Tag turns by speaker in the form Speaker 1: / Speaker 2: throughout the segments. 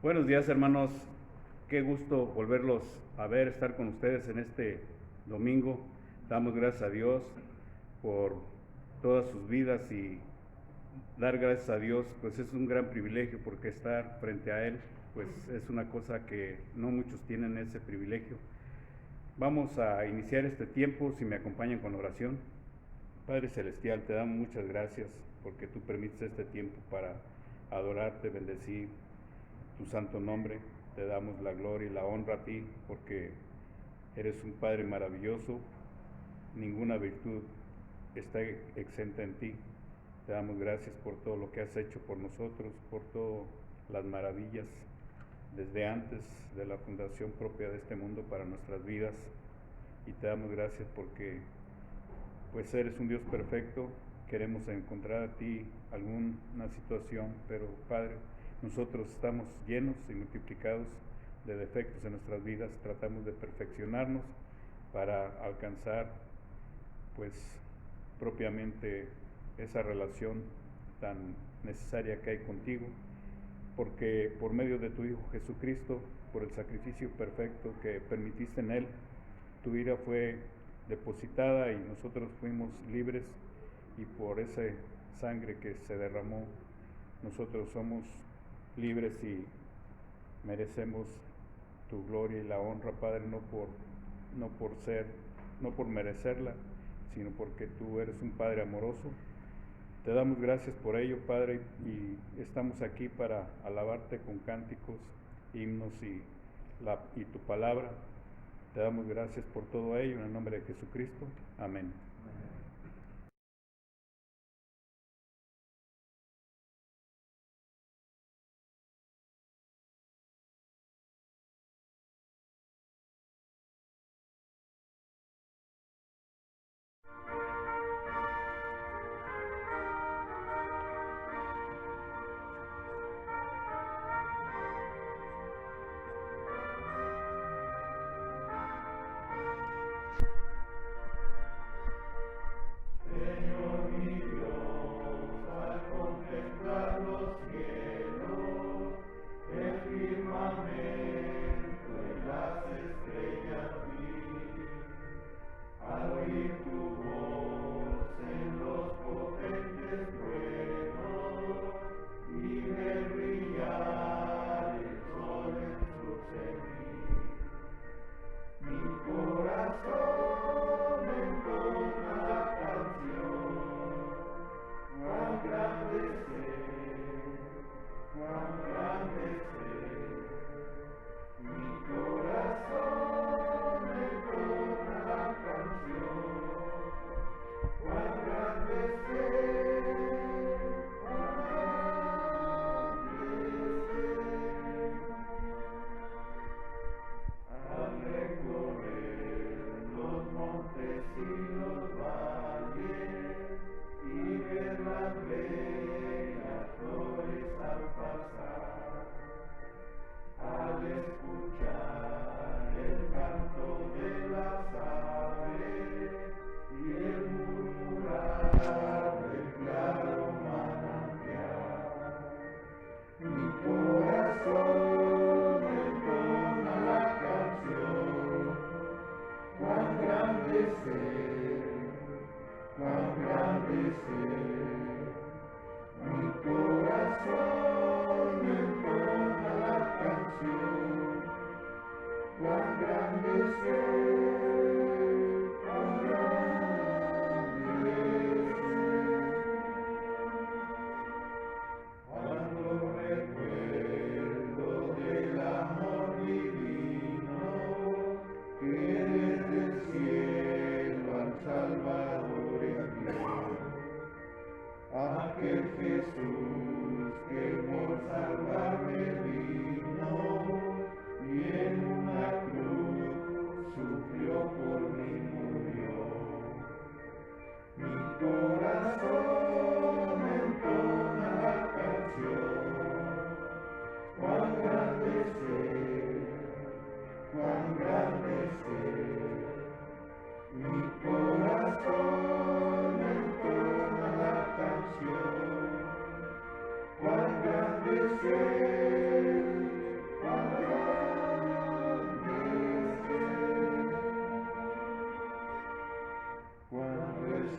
Speaker 1: Buenos días, hermanos. Qué gusto volverlos a ver, estar con ustedes en este domingo. Damos gracias a Dios por todas sus vidas y dar gracias a Dios, pues es un gran privilegio, porque estar frente a Él, pues es una cosa que no muchos tienen ese privilegio. Vamos a iniciar este tiempo, si me acompañan con oración. Padre Celestial, te damos muchas gracias porque tú permites este tiempo para adorarte, bendecir tu santo nombre. Te damos la gloria y la honra a ti porque eres un Padre maravilloso. Ninguna virtud está exenta en ti. Te damos gracias por todo lo que has hecho por nosotros, por todas las maravillas desde antes de la fundación propia de este mundo para nuestras vidas. Y te damos gracias porque pues eres un Dios perfecto. Queremos encontrar a ti alguna situación, pero Padre, nosotros estamos llenos y multiplicados de defectos en nuestras vidas. Tratamos de perfeccionarnos para alcanzar pues propiamente esa relación tan necesaria que hay contigo, porque por medio de tu Hijo Jesucristo, por el sacrificio perfecto que permitiste en Él, tu ira fue depositada y nosotros fuimos libres, y por esa sangre que se derramó, nosotros somos libres y merecemos tu gloria y la honra, Padre, no por merecerla, sino porque tú eres un Padre amoroso. Te damos gracias por ello, Padre, y estamos aquí para alabarte con cánticos, himnos y tu palabra. Te damos gracias por todo ello, en el nombre de Jesucristo. Amén.
Speaker 2: Cuán grande es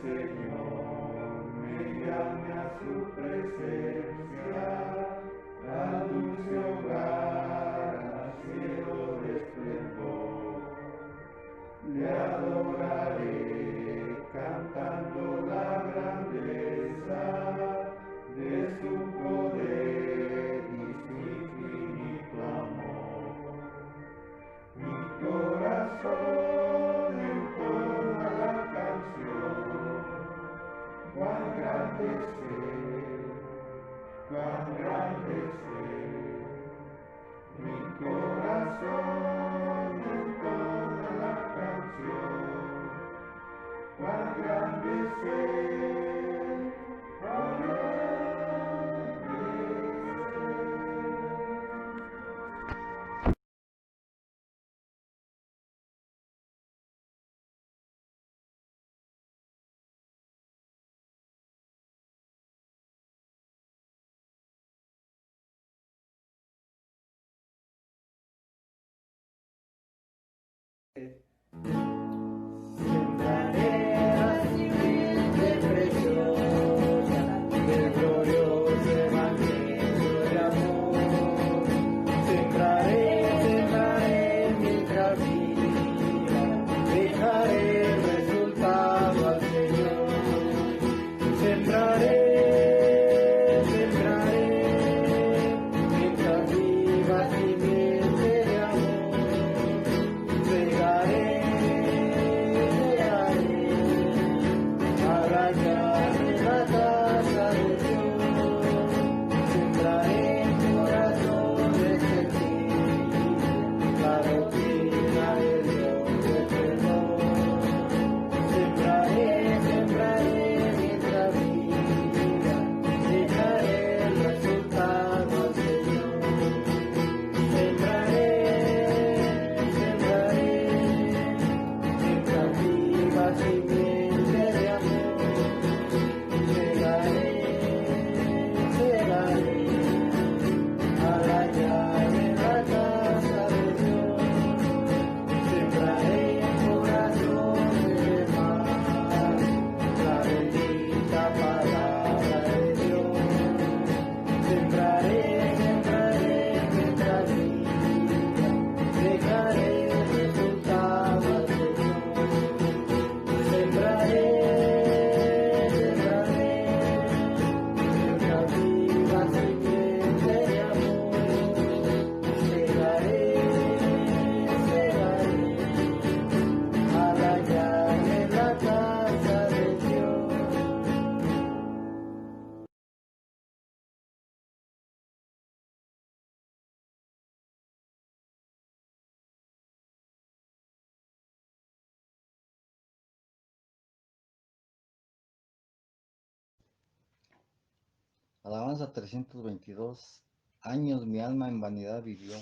Speaker 1: Señor me llame a su presencia, al dulce hogar, al cielo de esplendor. Le adoraré cantando la grandeza de su poder y su infinito amor. Mi corazón entona la canción, cuán grande es Él, cuán grande es Él. Mi corazón entona la canción, cuán grande es Él, cuán grande es
Speaker 2: Sembraré la simiente preciosa del glorioso evangelio de amor. Sembraré mientras viva, dejaré el resultado al Señor. Sembraré mientras viva simiente de amor. Regaré a la llave la casa de Dios. Sembraré en corazones sensibles la doctrina del Dios del perdón. Sembraré mientras viva, dejaré el resultado al Señor. Sembraré mientras viva simiente de amor. Regaré a la llave la casa de Dios. Sembraré en corazones de paz la bendita palabra de Dios. Sembraré mientras viva, dejaré el resultado al Señor. Sembraré mientras viva simiente de amor. Segaré a la llave la casa de Dios.
Speaker 3: Alabanza 322. Años mi alma en vanidad vivió.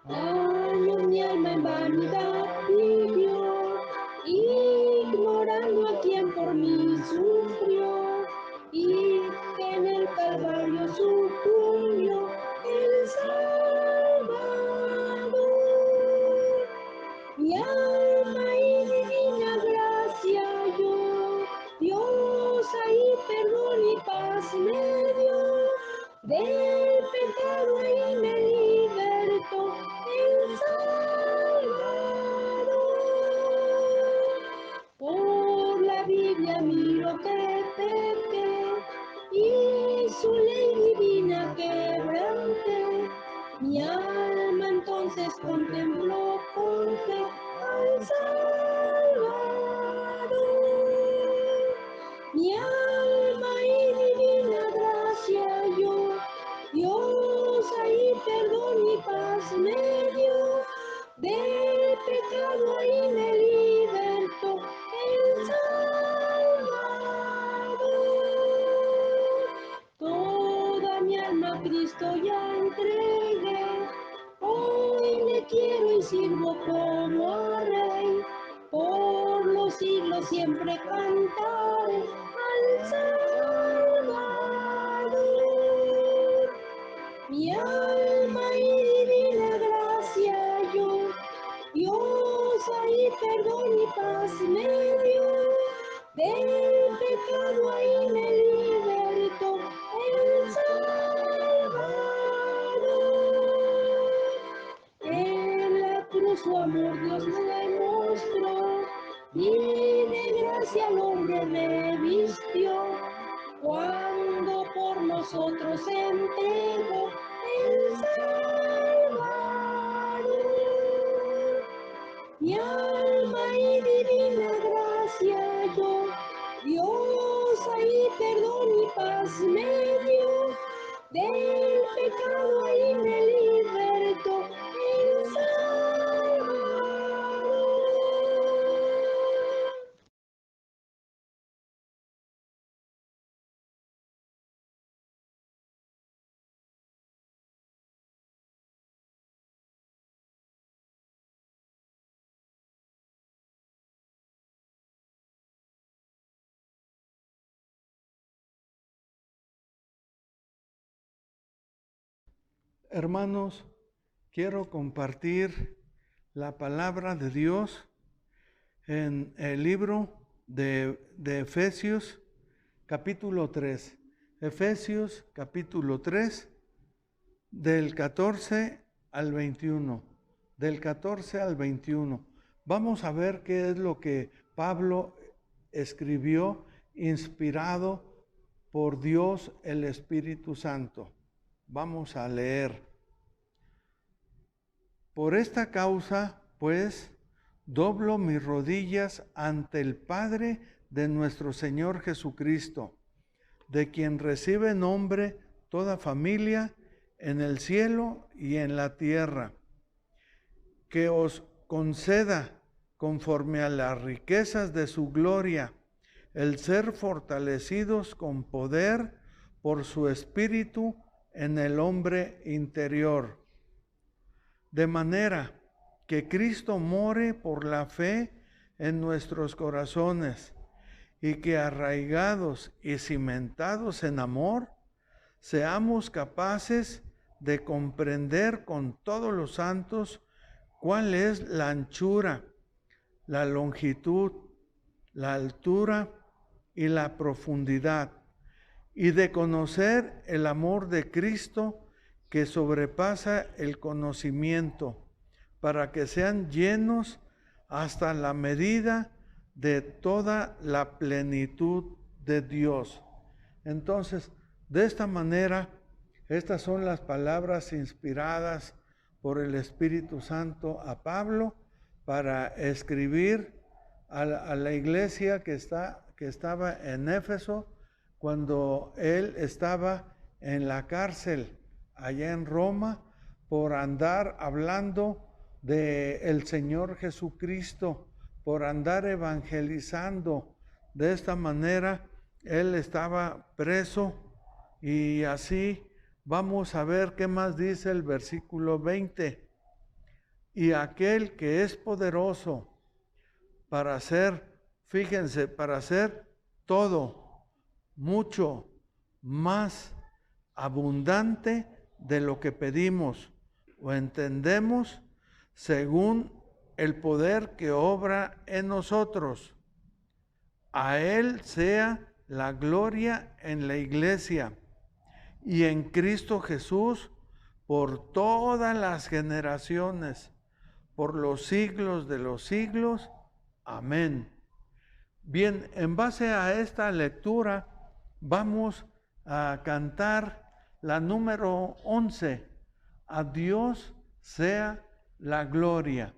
Speaker 4: Años mi alma en vanidad vivió, ignorando a quien por mí sufrió, y que en el Calvario sucumbió el Salvador. Mi alma y divina gracia yo, Dios ahí perdón y paz me dio, del pecado ahí me libertó el Salvador. Por la Biblia miro que pequé y su ley divina quebranté. Mi alma entonces contempló con fe al Salvador. Mi alma y divina gracia yo, Dios ahí perdón y paz me dio, del pecado ahí me libertó el Salvador. Toda mi alma a Cristo ya entregué, hoy le quiero y sirvo como a Rey, por los siglos siempre cantaré al Salvador. nosotros entregó el Salvador. Mi alma y divina gracia yo, Dios ahí perdón y paz me dio, del pecado ahí me libertó el Salvador.
Speaker 5: Hermanos, quiero compartir la palabra de Dios en el libro de Efesios, capítulo 3. Efesios, capítulo 3, del 14 al 21. Del 14 al 21. Vamos a ver qué es lo que Pablo escribió, inspirado por Dios el Espíritu Santo. Vamos a leer. Por esta causa, pues, doblo mis rodillas ante el Padre de nuestro Señor Jesucristo, de quien recibe nombre toda familia en el cielo y en la tierra, que os conceda, conforme a las riquezas de su gloria, el ser fortalecidos con poder por su Espíritu en el hombre interior, de manera que Cristo more por la fe en nuestros corazones, y que arraigados y cimentados en amor, seamos capaces de comprender con todos los santos cuál es la anchura, la longitud, la altura y la profundidad, y de conocer el amor de Cristo que sobrepasa el conocimiento, para que sean llenos hasta la medida de toda la plenitud de Dios. Entonces, de esta manera, estas son las palabras inspiradas por el Espíritu Santo a Pablo para escribir a la iglesia que estaba en Éfeso, cuando él estaba en la cárcel allá en Roma por andar hablando del Señor Jesucristo, por andar evangelizando. De esta manera él estaba preso, y así vamos a ver qué más dice el versículo 20. Y aquel que es poderoso para hacer, fíjense, para hacer todo, mucho más abundante de lo que pedimos o entendemos, según el poder que obra en nosotros. A Él sea la gloria en la iglesia y en Cristo Jesús por todas las generaciones, por los siglos de los siglos. Amén. Bien, en base a esta lectura, vamos a cantar la número 11. A Dios sea la gloria.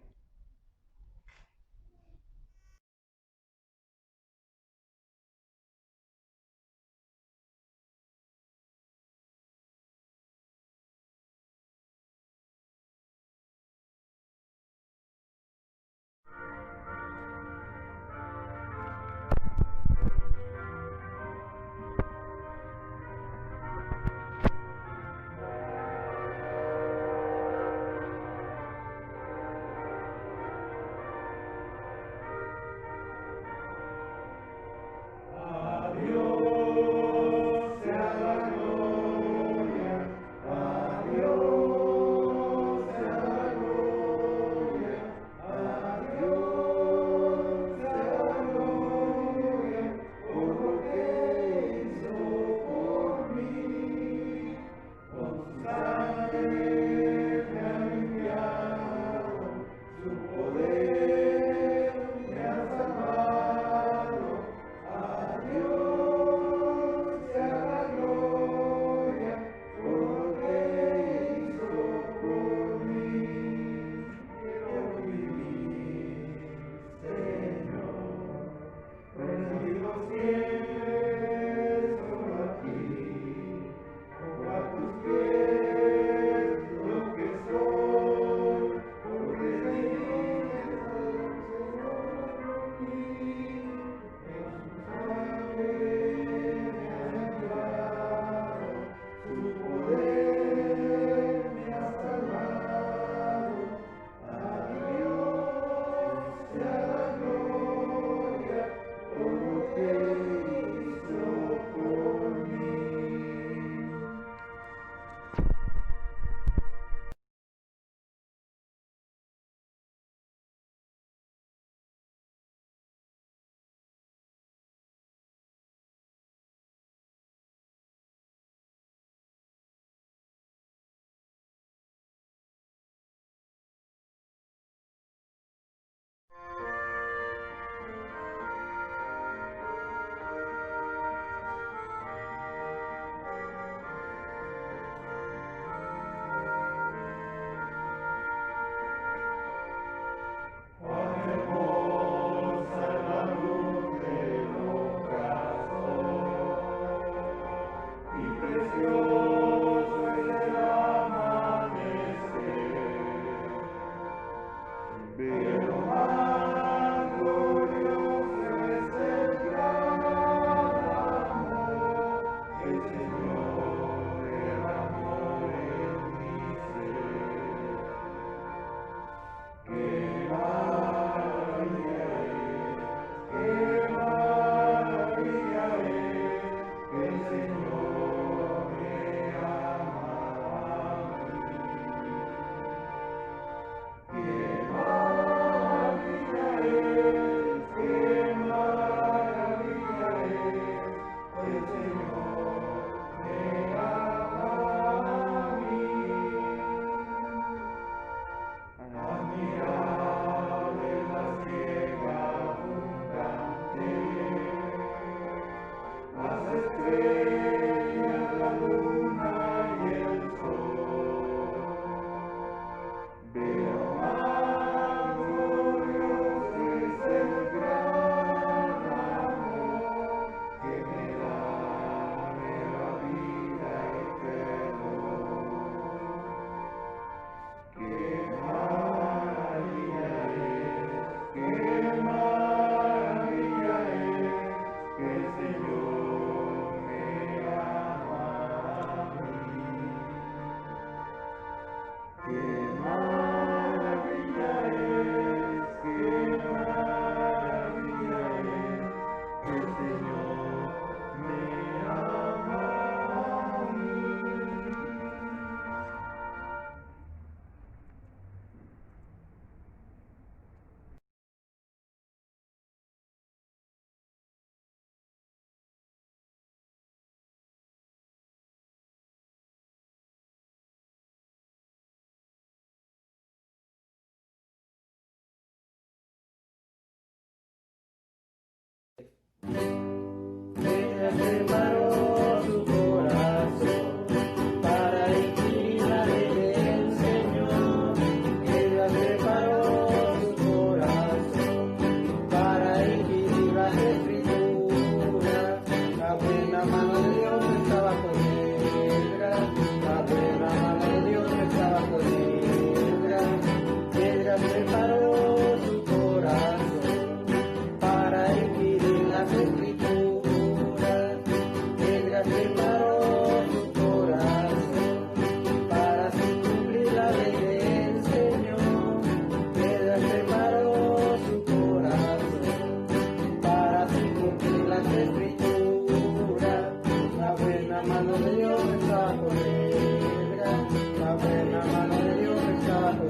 Speaker 2: buena mano de Dios está con Edgar, la buena mano de Dios está con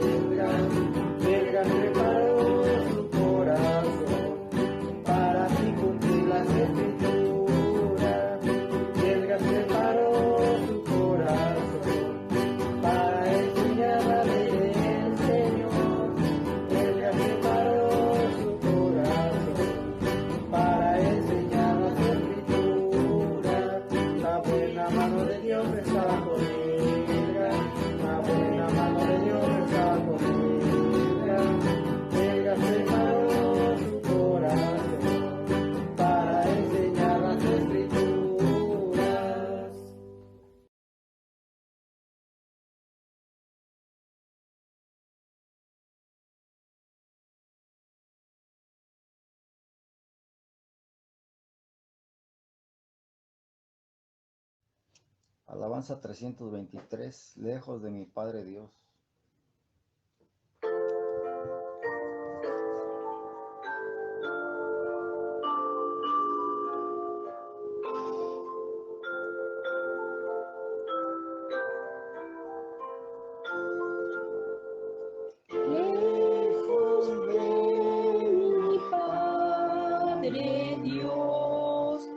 Speaker 2: Edgar. Edgar preparó su corazón para así cumplir las escrituras. Edgar preparó su corazón para enseñar a leer el Señor. Edgar preparó su corazón para enseñar las escrituras. La buena mano de Dios está con Edgar, la buena mano de Dios está con Edgar. Edgar preparó su corazón para enseñar las escrituras.
Speaker 3: Alabanza 323, lejos de mi Padre Dios.
Speaker 4: Lejos de mi Padre Dios,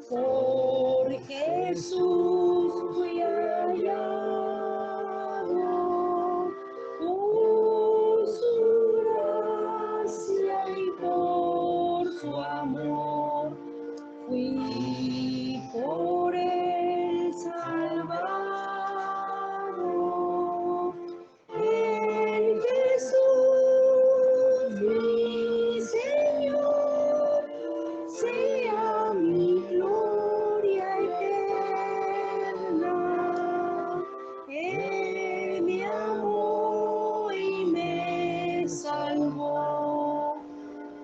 Speaker 4: por Jesús fui hallado, por su gracia y por su amor, fui por él salvado. En Jesús, mi Señor, sea mi gloria eterna. Él me amó y me salvó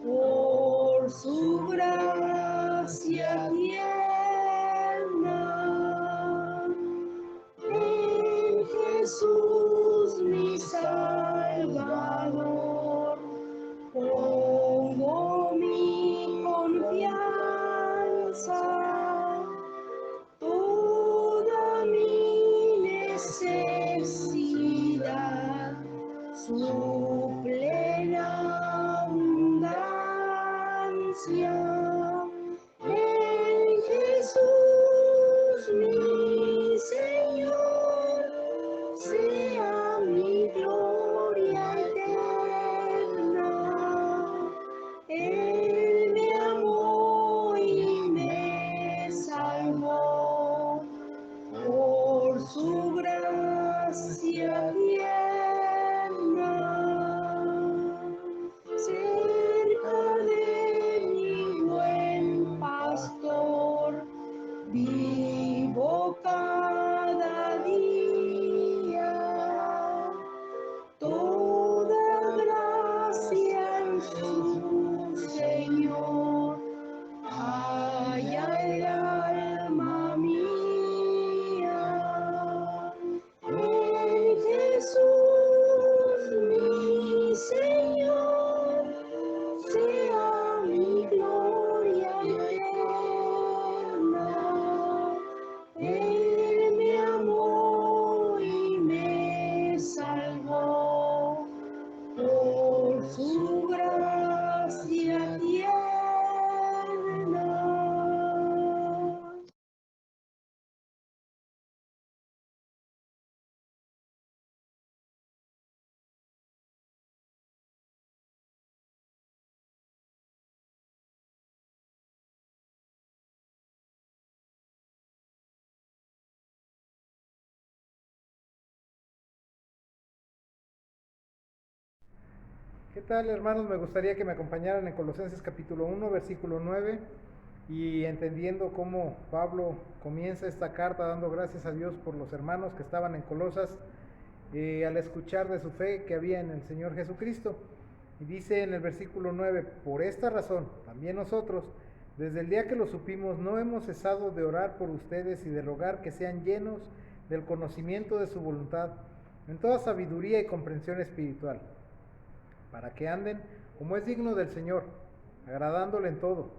Speaker 4: por su gracia tierna. En Jesús mi Salvador, pongo mi confianza, toda mi necesidad, su plena abundancia. En Jesús mi Señor, sea mi gloria eterna. Él me amó y me salvó por su gracia tierna. Cerca de mi buen pastor vivo cada día. Toda gracia en su Señor haya el alma mía. En Jesús mi Señor, sea mi gloria eterna. Él me amó y me salvó por su gracia tierna.
Speaker 6: ¿Qué tal, hermanos? Me gustaría que me acompañaran en Colosenses capítulo 1, versículo 9, y entendiendo cómo Pablo comienza esta carta dando gracias a Dios por los hermanos que estaban en Colosas al escuchar de su fe que había en el Señor Jesucristo. Y dice en el versículo 9, por esta razón, también nosotros, desde el día que lo supimos, no hemos cesado de orar por ustedes y de rogar que sean llenos del conocimiento de su voluntad, en toda sabiduría y comprensión espiritual, para que anden como es digno del Señor, agradándole en todo,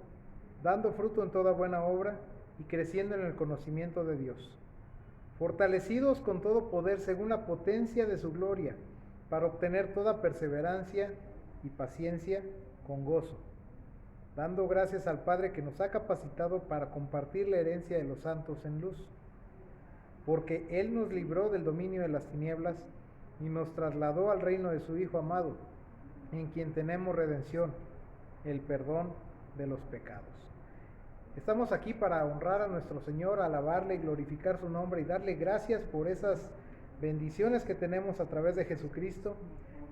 Speaker 6: dando fruto en toda buena obra y creciendo en el conocimiento de Dios, fortalecidos con todo poder según la potencia de su gloria, para obtener toda perseverancia y paciencia con gozo, dando gracias al Padre que nos ha capacitado para compartir la herencia de los santos en luz, porque Él nos libró del dominio de las tinieblas y nos trasladó al reino de su Hijo amado, en quien tenemos redención, el perdón de los pecados. Estamos aquí para honrar a nuestro Señor, alabarle y glorificar su nombre y darle gracias por esas bendiciones que tenemos a través de Jesucristo,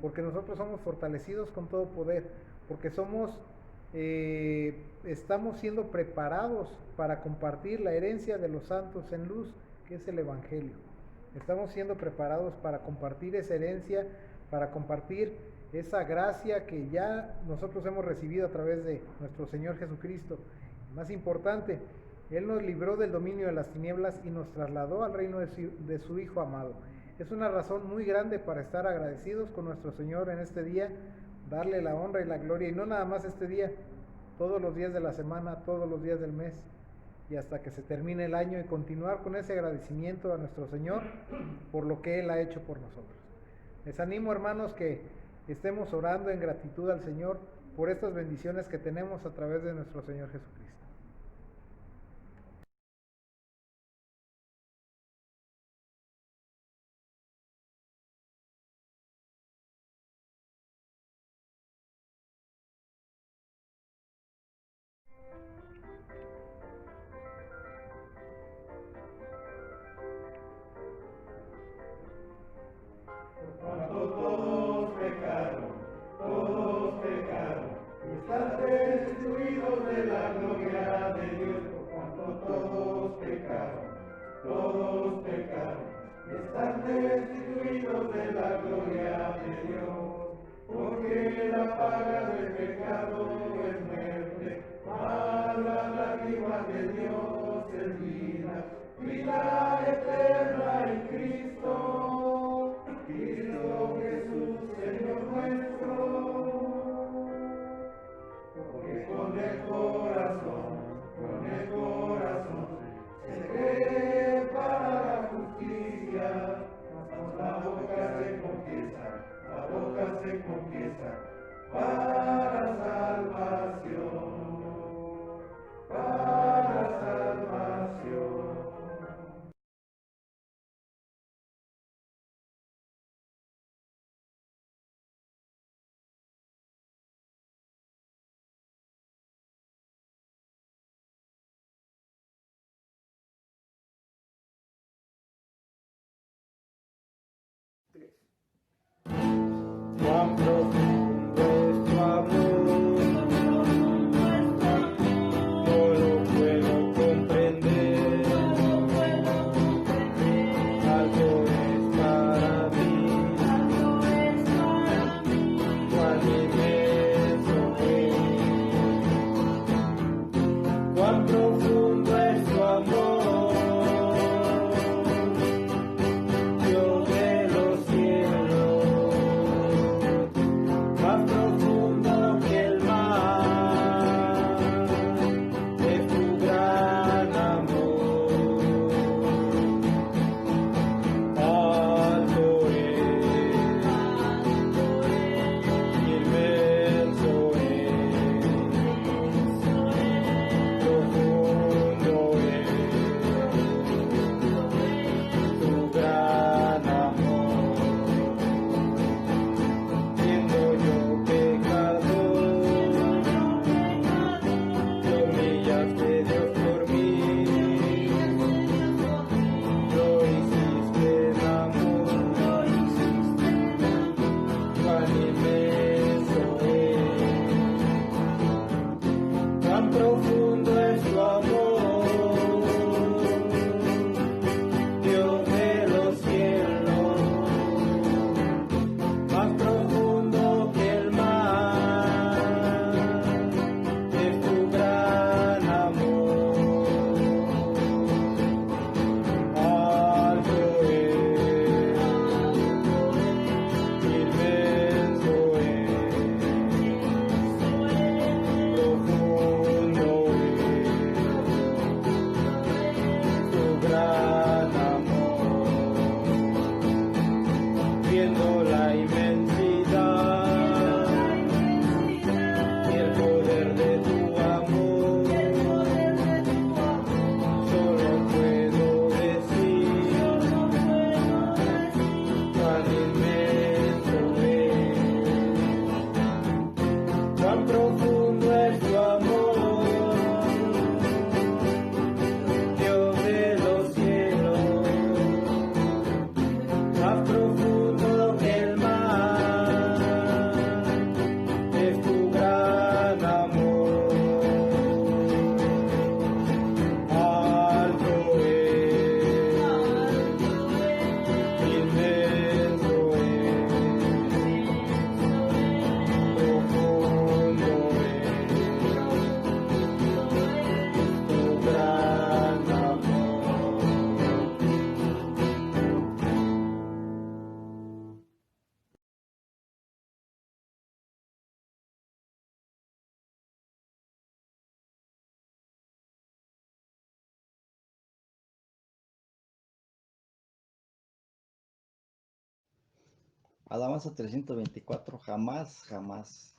Speaker 6: porque nosotros somos fortalecidos con todo poder, porque estamos siendo preparados para compartir la herencia de los santos en luz, que es el Evangelio. Estamos siendo preparados para compartir esa herencia, para compartir esa gracia que ya nosotros hemos recibido a través de nuestro Señor Jesucristo. Más importante, Él nos libró del dominio de las tinieblas y nos trasladó al reino de su Hijo amado. Es una razón muy grande para estar agradecidos con nuestro Señor en este día, darle la honra y la gloria, y no nada más este día, todos los días de la semana, todos los días del mes, y hasta que se termine el año, y continuar con ese agradecimiento a nuestro Señor por lo que Él ha hecho por nosotros. Les animo, hermanos, que estemos orando en gratitud al Señor por estas bendiciones que tenemos a través de nuestro Señor Jesucristo.
Speaker 2: Cuando todos pecaron, están destituidos de la gloria de Dios. Por cuanto todos pecaron, están destituidos de la gloria de Dios. Porque la paga del pecado es muerte, mas la dádiva de Dios es vida eterna en Cristo. Cristo Jesús, Señor nuestro, porque con el corazón se cree para la justicia, mas la boca se confiesa para salvación, para salvación.
Speaker 3: Alabanza 324, jamás, jamás.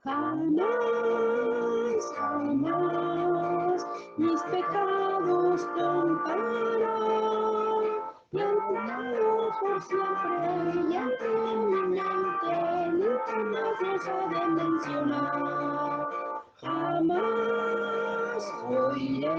Speaker 4: Jamás, jamás mis pecados contará, y anulados por siempre, y ante mi mente nunca más los ha de mencionar. Jamás oiré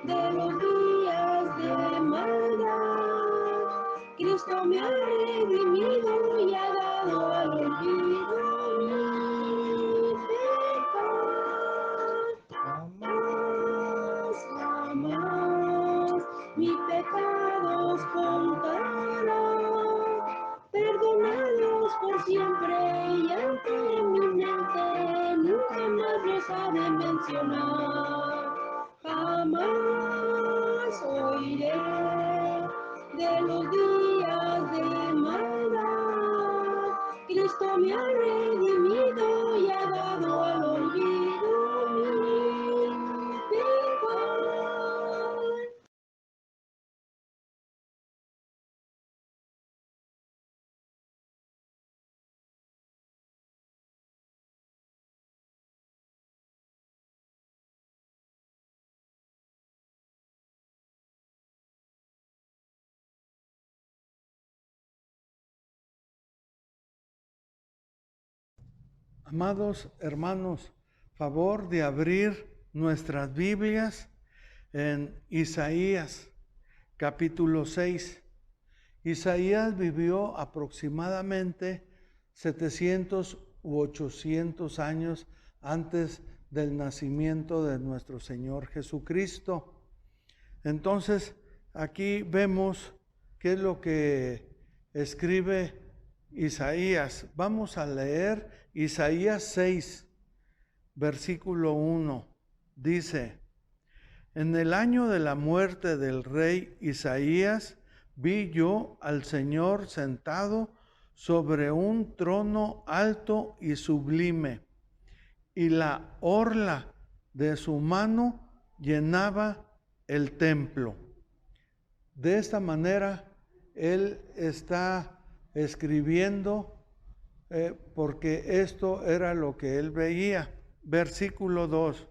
Speaker 4: de los días de maldad. Cristo me ha redimido y ha dado al olvido mi pecado. Jamás, jamás mis pecados contará, perdonados por siempre y ante mi mente nunca más los ha de mencionar. Jamás oiré de los días de maldad. Cristo me ha redimido y ha dado al olvido mi pecado.
Speaker 5: Amados hermanos, favor de abrir nuestras Biblias en Isaías, capítulo 6. Isaías vivió aproximadamente 700 u 800 años antes del nacimiento de nuestro Señor Jesucristo. Entonces, aquí vemos qué es lo que escribe Isaías. Vamos a leer Isaías 6, versículo 1. Dice: en el año de la muerte del rey Isaías, vi yo al Señor sentado sobre un trono alto y sublime, y la orla de su mano llenaba el templo. De esta manera, él está escribiendo porque esto era lo que él veía. Versículo 2.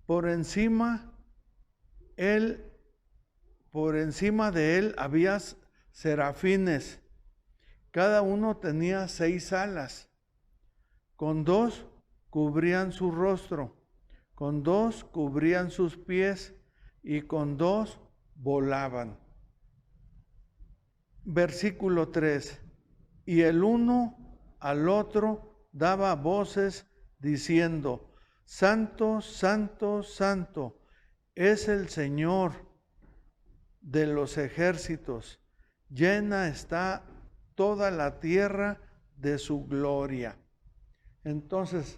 Speaker 5: Por encima de él había serafines. Cada uno tenía 6 alas. Con 2 cubrían su rostro, con 2 cubrían sus pies y con 2 volaban. Versículo 3. Y el uno al otro daba voces diciendo: Santo, santo, santo es el Señor de los ejércitos, llena está toda la tierra de su gloria. Entonces,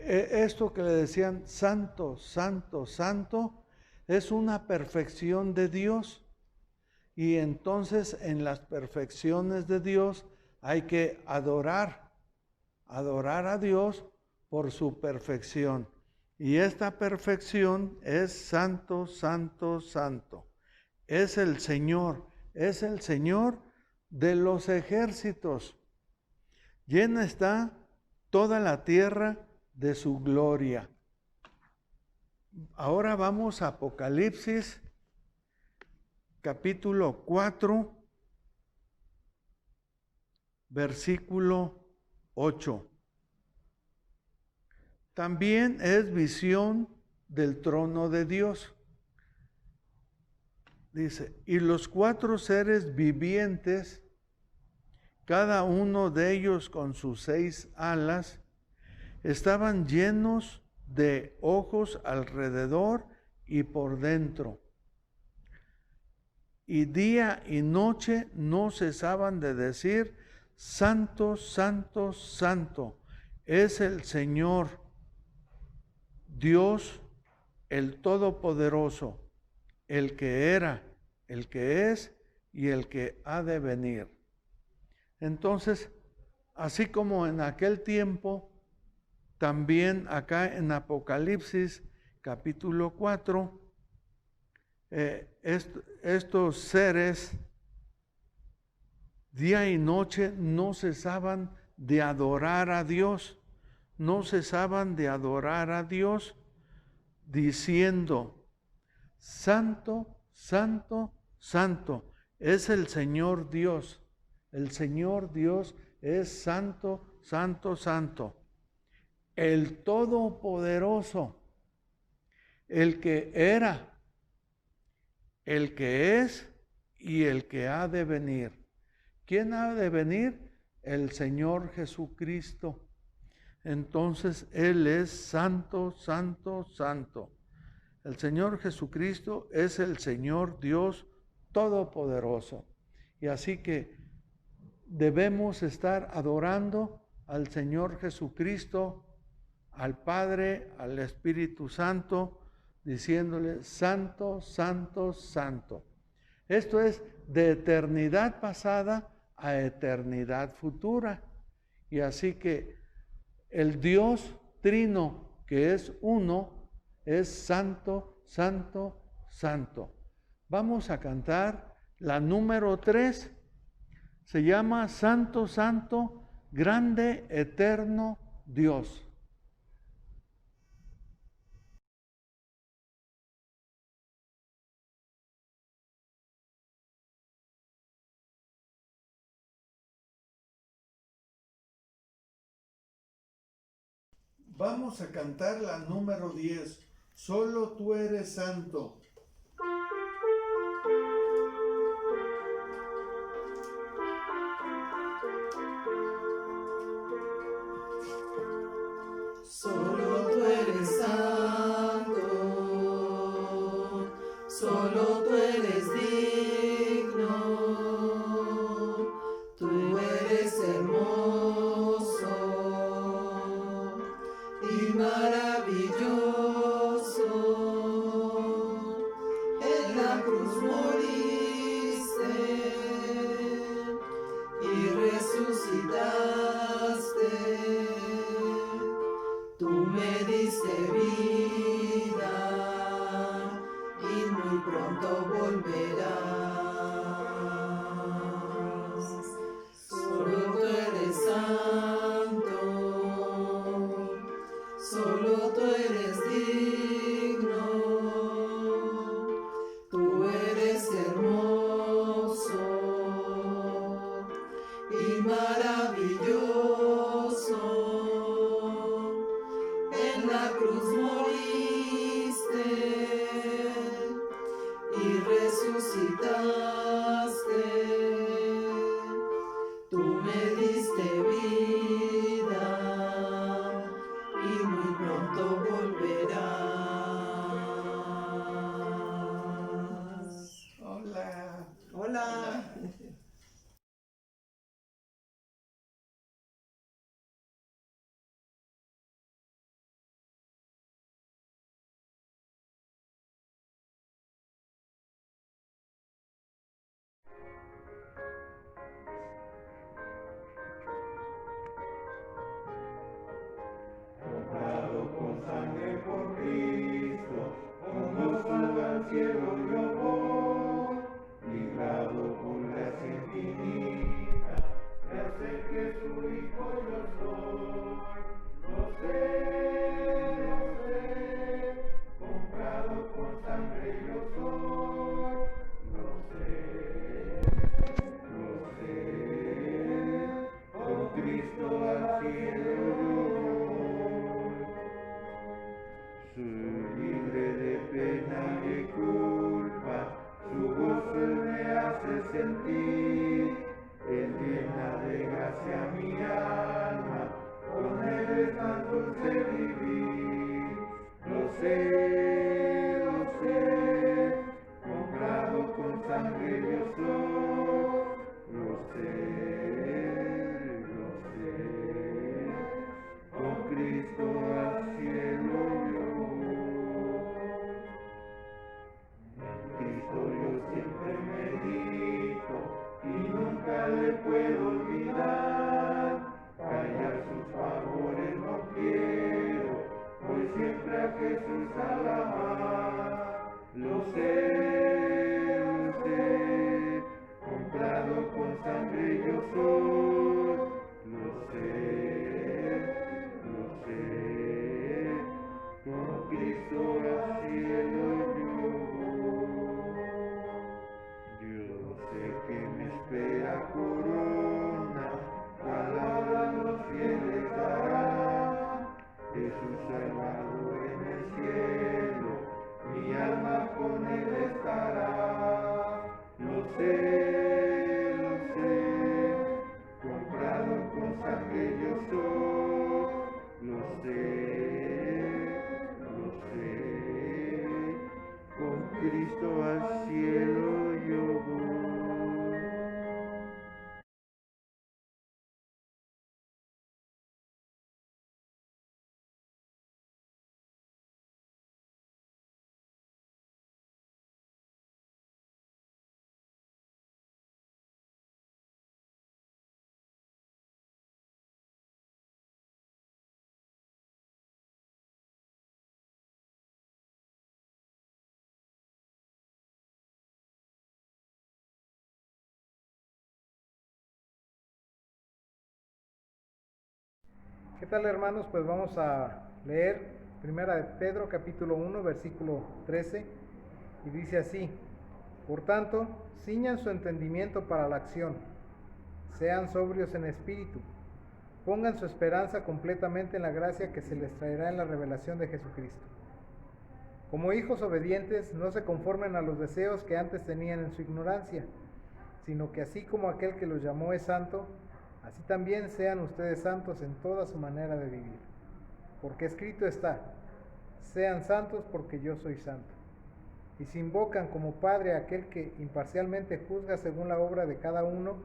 Speaker 5: esto que le decían santo, santo, santo, es una perfección de Dios. Y entonces en las perfecciones de Dios hay que adorar a Dios por su perfección. Y esta perfección es santo, santo, santo. Es el Señor de los ejércitos. Llena está toda la tierra de su gloria. Ahora vamos a Apocalipsis, capítulo 4, versículo 8. También es visión del trono de Dios. Dice: y los 4 seres vivientes, cada uno de ellos con sus 6 alas, estaban llenos de ojos alrededor y por dentro. Y día y noche no cesaban de decir: Santo, santo, santo es el Señor, Dios, el Todopoderoso, el que era, el que es y el que ha de venir. Entonces, así como en aquel tiempo también acá en Apocalipsis capítulo 4, estos seres día y noche no cesaban de adorar a Dios, no cesaban de adorar a Dios, diciendo: Santo, Santo, Santo es el Señor Dios. El Señor Dios es santo, santo, santo. El Todopoderoso, el que era, el que es y el que ha de venir. ¿Quién ha de venir? El Señor Jesucristo. Entonces Él es santo, santo, santo. El Señor Jesucristo es el Señor Dios Todopoderoso. Y así que debemos estar adorando al Señor Jesucristo, al Padre, al Espíritu Santo, diciéndole: Santo, Santo, Santo. Esto es de eternidad pasada a eternidad futura. Y así que el Dios Trino, que es uno, es santo, santo, santo. Vamos a cantar la número 3. Se llama Santo, Santo, Grande, Eterno Dios. Vamos a cantar la número 10. Solo tú eres santo.
Speaker 2: Solo tú eres santo, solo tú eres digno, tú eres hermoso y maravilloso. En la cruz moriste y resucitaste. Tú me diste vida y muy pronto volverás. Solo tú eres santo, solo tú eres digno, tú eres hermoso y maravilloso. En la cruz moriste y resucitaste. Tú me diste vida y muy pronto volverás.
Speaker 5: Hola.
Speaker 2: Hola.
Speaker 7: Comprado con sangre por Cristo, con gozo al cielo yo voy, librado con gracia infinita, ya sé que su hijo yo soy. Lo sé, comprado con sangre yo soy. Lo sé, con Cristo al cielo yo voy. Soy libre de pena y de culpa, su gozo me hace sentir. Él llena de gracia mi alma, con él es tan dulce vivir. Lo sé, comprado con sangre yo soy. Lo sé, con Cristo al cielo yo voy. En Cristo yo siempre medito y nunca le puedo olvidar. Callar sus favores no quiero. corazón con sangre yo soy. Lo sé, con Cristo al cielo yo voy.
Speaker 6: ¿Qué tal, hermanos? Pues vamos a leer Primera de Pedro capítulo 1 versículo 13 y dice así: por tanto, ciñan su entendimiento para la acción, sean sobrios en espíritu, pongan su esperanza completamente en la gracia que se les traerá en la revelación de Jesucristo. Como hijos obedientes, no se conformen a los deseos que antes tenían en su ignorancia, sino que así como aquel que los llamó es santo, así también sean ustedes santos en toda su manera de vivir. Porque escrito está: sean santos porque yo soy santo. Y si invocan como Padre a aquel que imparcialmente juzga según la obra de cada uno,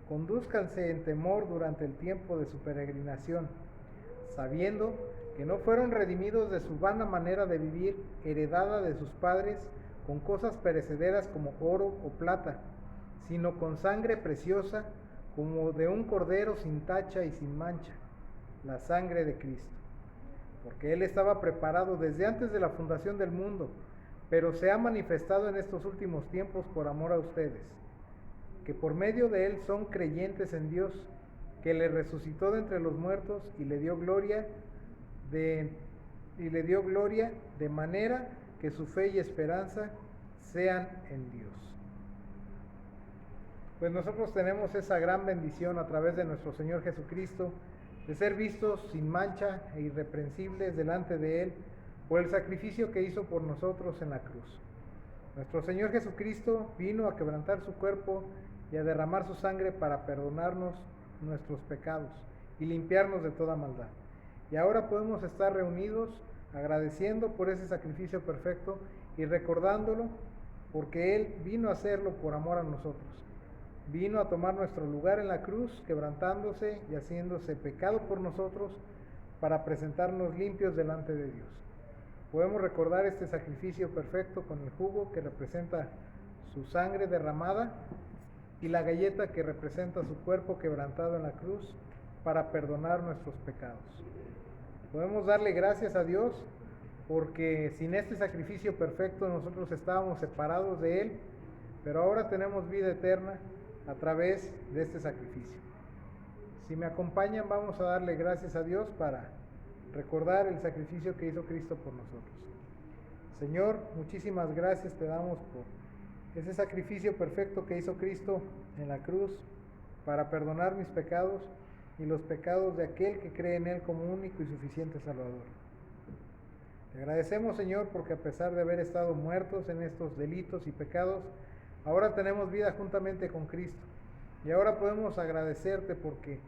Speaker 6: condúzcanse en temor durante el tiempo de su peregrinación, sabiendo que no fueron redimidos de su vana manera de vivir, heredada de sus padres, con cosas perecederas como oro o plata, sino con sangre preciosa, como de un cordero sin tacha y sin mancha, la sangre de Cristo. Porque Él estaba preparado desde antes de la fundación del mundo, pero se ha manifestado en estos últimos tiempos por amor a ustedes, que por medio de Él son creyentes en Dios, que le resucitó de entre los muertos y le dio gloria de manera que su fe y esperanza sean en Dios. Pues nosotros tenemos esa gran bendición a través de nuestro Señor Jesucristo, de ser vistos sin mancha e irreprensibles delante de Él por el sacrificio que hizo por nosotros en la cruz. Nuestro Señor Jesucristo vino a quebrantar su cuerpo y a derramar su sangre para perdonarnos nuestros pecados y limpiarnos de toda maldad. Y ahora podemos estar reunidos agradeciendo por ese sacrificio perfecto y recordándolo, porque Él vino a hacerlo por amor a nosotros. Vino a tomar nuestro lugar en la cruz, quebrantándose y haciéndose pecado por nosotros para presentarnos limpios delante de Dios. Podemos recordar este sacrificio perfecto con el jugo que representa su sangre derramada y la galleta que representa su cuerpo quebrantado en la cruz para perdonar nuestros pecados. Podemos darle gracias a Dios porque sin este sacrificio perfecto nosotros estábamos separados de Él, pero ahora tenemos vida eterna a través de este sacrificio. Si me acompañan, vamos a darle gracias a Dios para recordar el sacrificio que hizo Cristo por nosotros. Señor, muchísimas gracias te damos por ese sacrificio perfecto que hizo Cristo en la cruz para perdonar mis pecados y los pecados de aquel que cree en Él como único y suficiente Salvador. Te agradecemos, Señor, porque a pesar de haber estado muertos en estos delitos y pecados, ahora tenemos vida juntamente con Cristo. Y ahora podemos agradecerte porque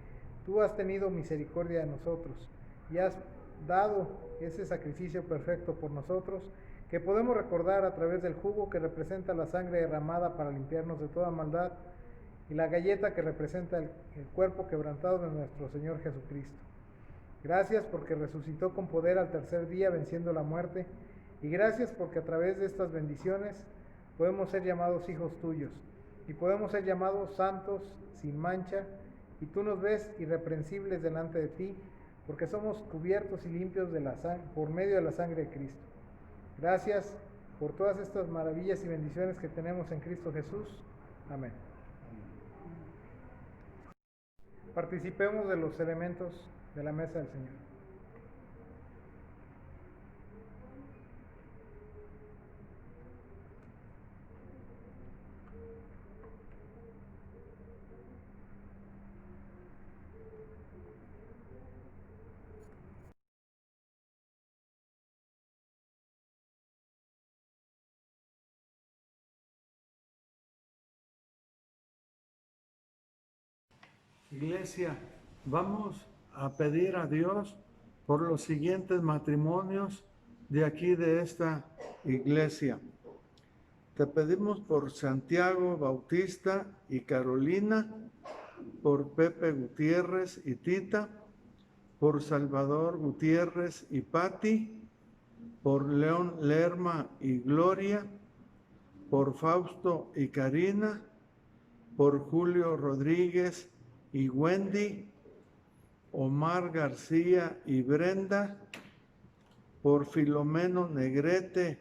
Speaker 6: tú has tenido misericordia de nosotros y has dado ese sacrificio perfecto por nosotros, que podemos recordar a través del jugo que representa la sangre derramada para limpiarnos de toda maldad y la galleta que representa el cuerpo quebrantado de nuestro Señor Jesucristo. Gracias porque resucitó con poder al tercer día venciendo la muerte, y gracias porque a través de estas bendiciones podemos ser llamados hijos tuyos y podemos ser llamados santos, sin mancha, y tú nos ves irreprensibles delante de ti, porque somos cubiertos y limpios por medio de la sangre de Cristo. Gracias por todas estas maravillas y bendiciones que tenemos en Cristo Jesús. Amén. Participemos de los elementos de la mesa del Señor.
Speaker 5: Iglesia, vamos a pedir a Dios por los siguientes matrimonios de aquí de esta iglesia. Te pedimos por Santiago Bautista y Carolina, por Pepe Gutiérrez y Tita, por Salvador Gutiérrez y Patti, por León Lerma y Gloria, por Fausto y Karina, por Julio Rodríguez y Wendy, Omar García y Brenda, por Filomeno Negrete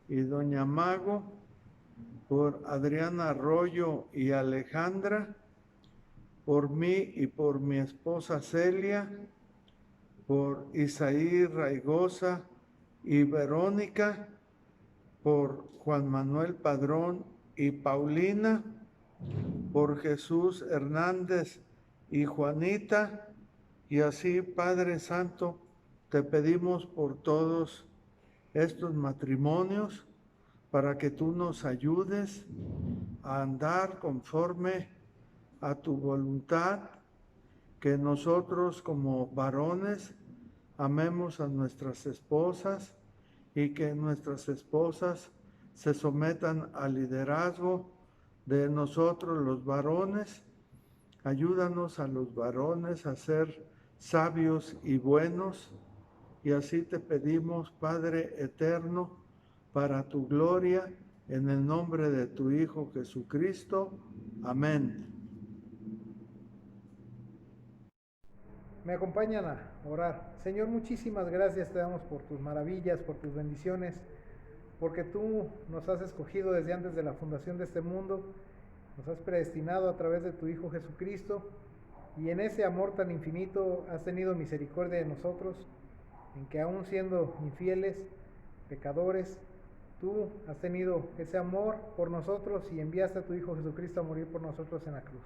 Speaker 5: y Doña Mago, por Adriana Arroyo y Alejandra, por mí y por mi esposa Celia, por Isaí Raigosa y Verónica, por Juan Manuel Padrón y Paulina, por Jesús Hernández y Juanita, y así, Padre Santo, te pedimos por todos estos matrimonios para que tú nos ayudes a andar conforme a tu voluntad, que nosotros como varones amemos a nuestras esposas y que nuestras esposas se sometan al liderazgo de nosotros los varones. Ayúdanos a los varones a ser sabios y buenos, y así te pedimos, Padre eterno, para tu gloria, en el nombre de tu Hijo Jesucristo. Amén.
Speaker 6: Me acompañan a orar. Señor, muchísimas gracias te damos por tus maravillas, por tus bendiciones, porque tú nos has escogido desde antes de la fundación de este mundo, nos has predestinado a través de tu Hijo Jesucristo, y en ese amor tan infinito has tenido misericordia de nosotros, en que aún siendo infieles, pecadores, tú has tenido ese amor por nosotros y enviaste a tu Hijo Jesucristo a morir por nosotros en la cruz.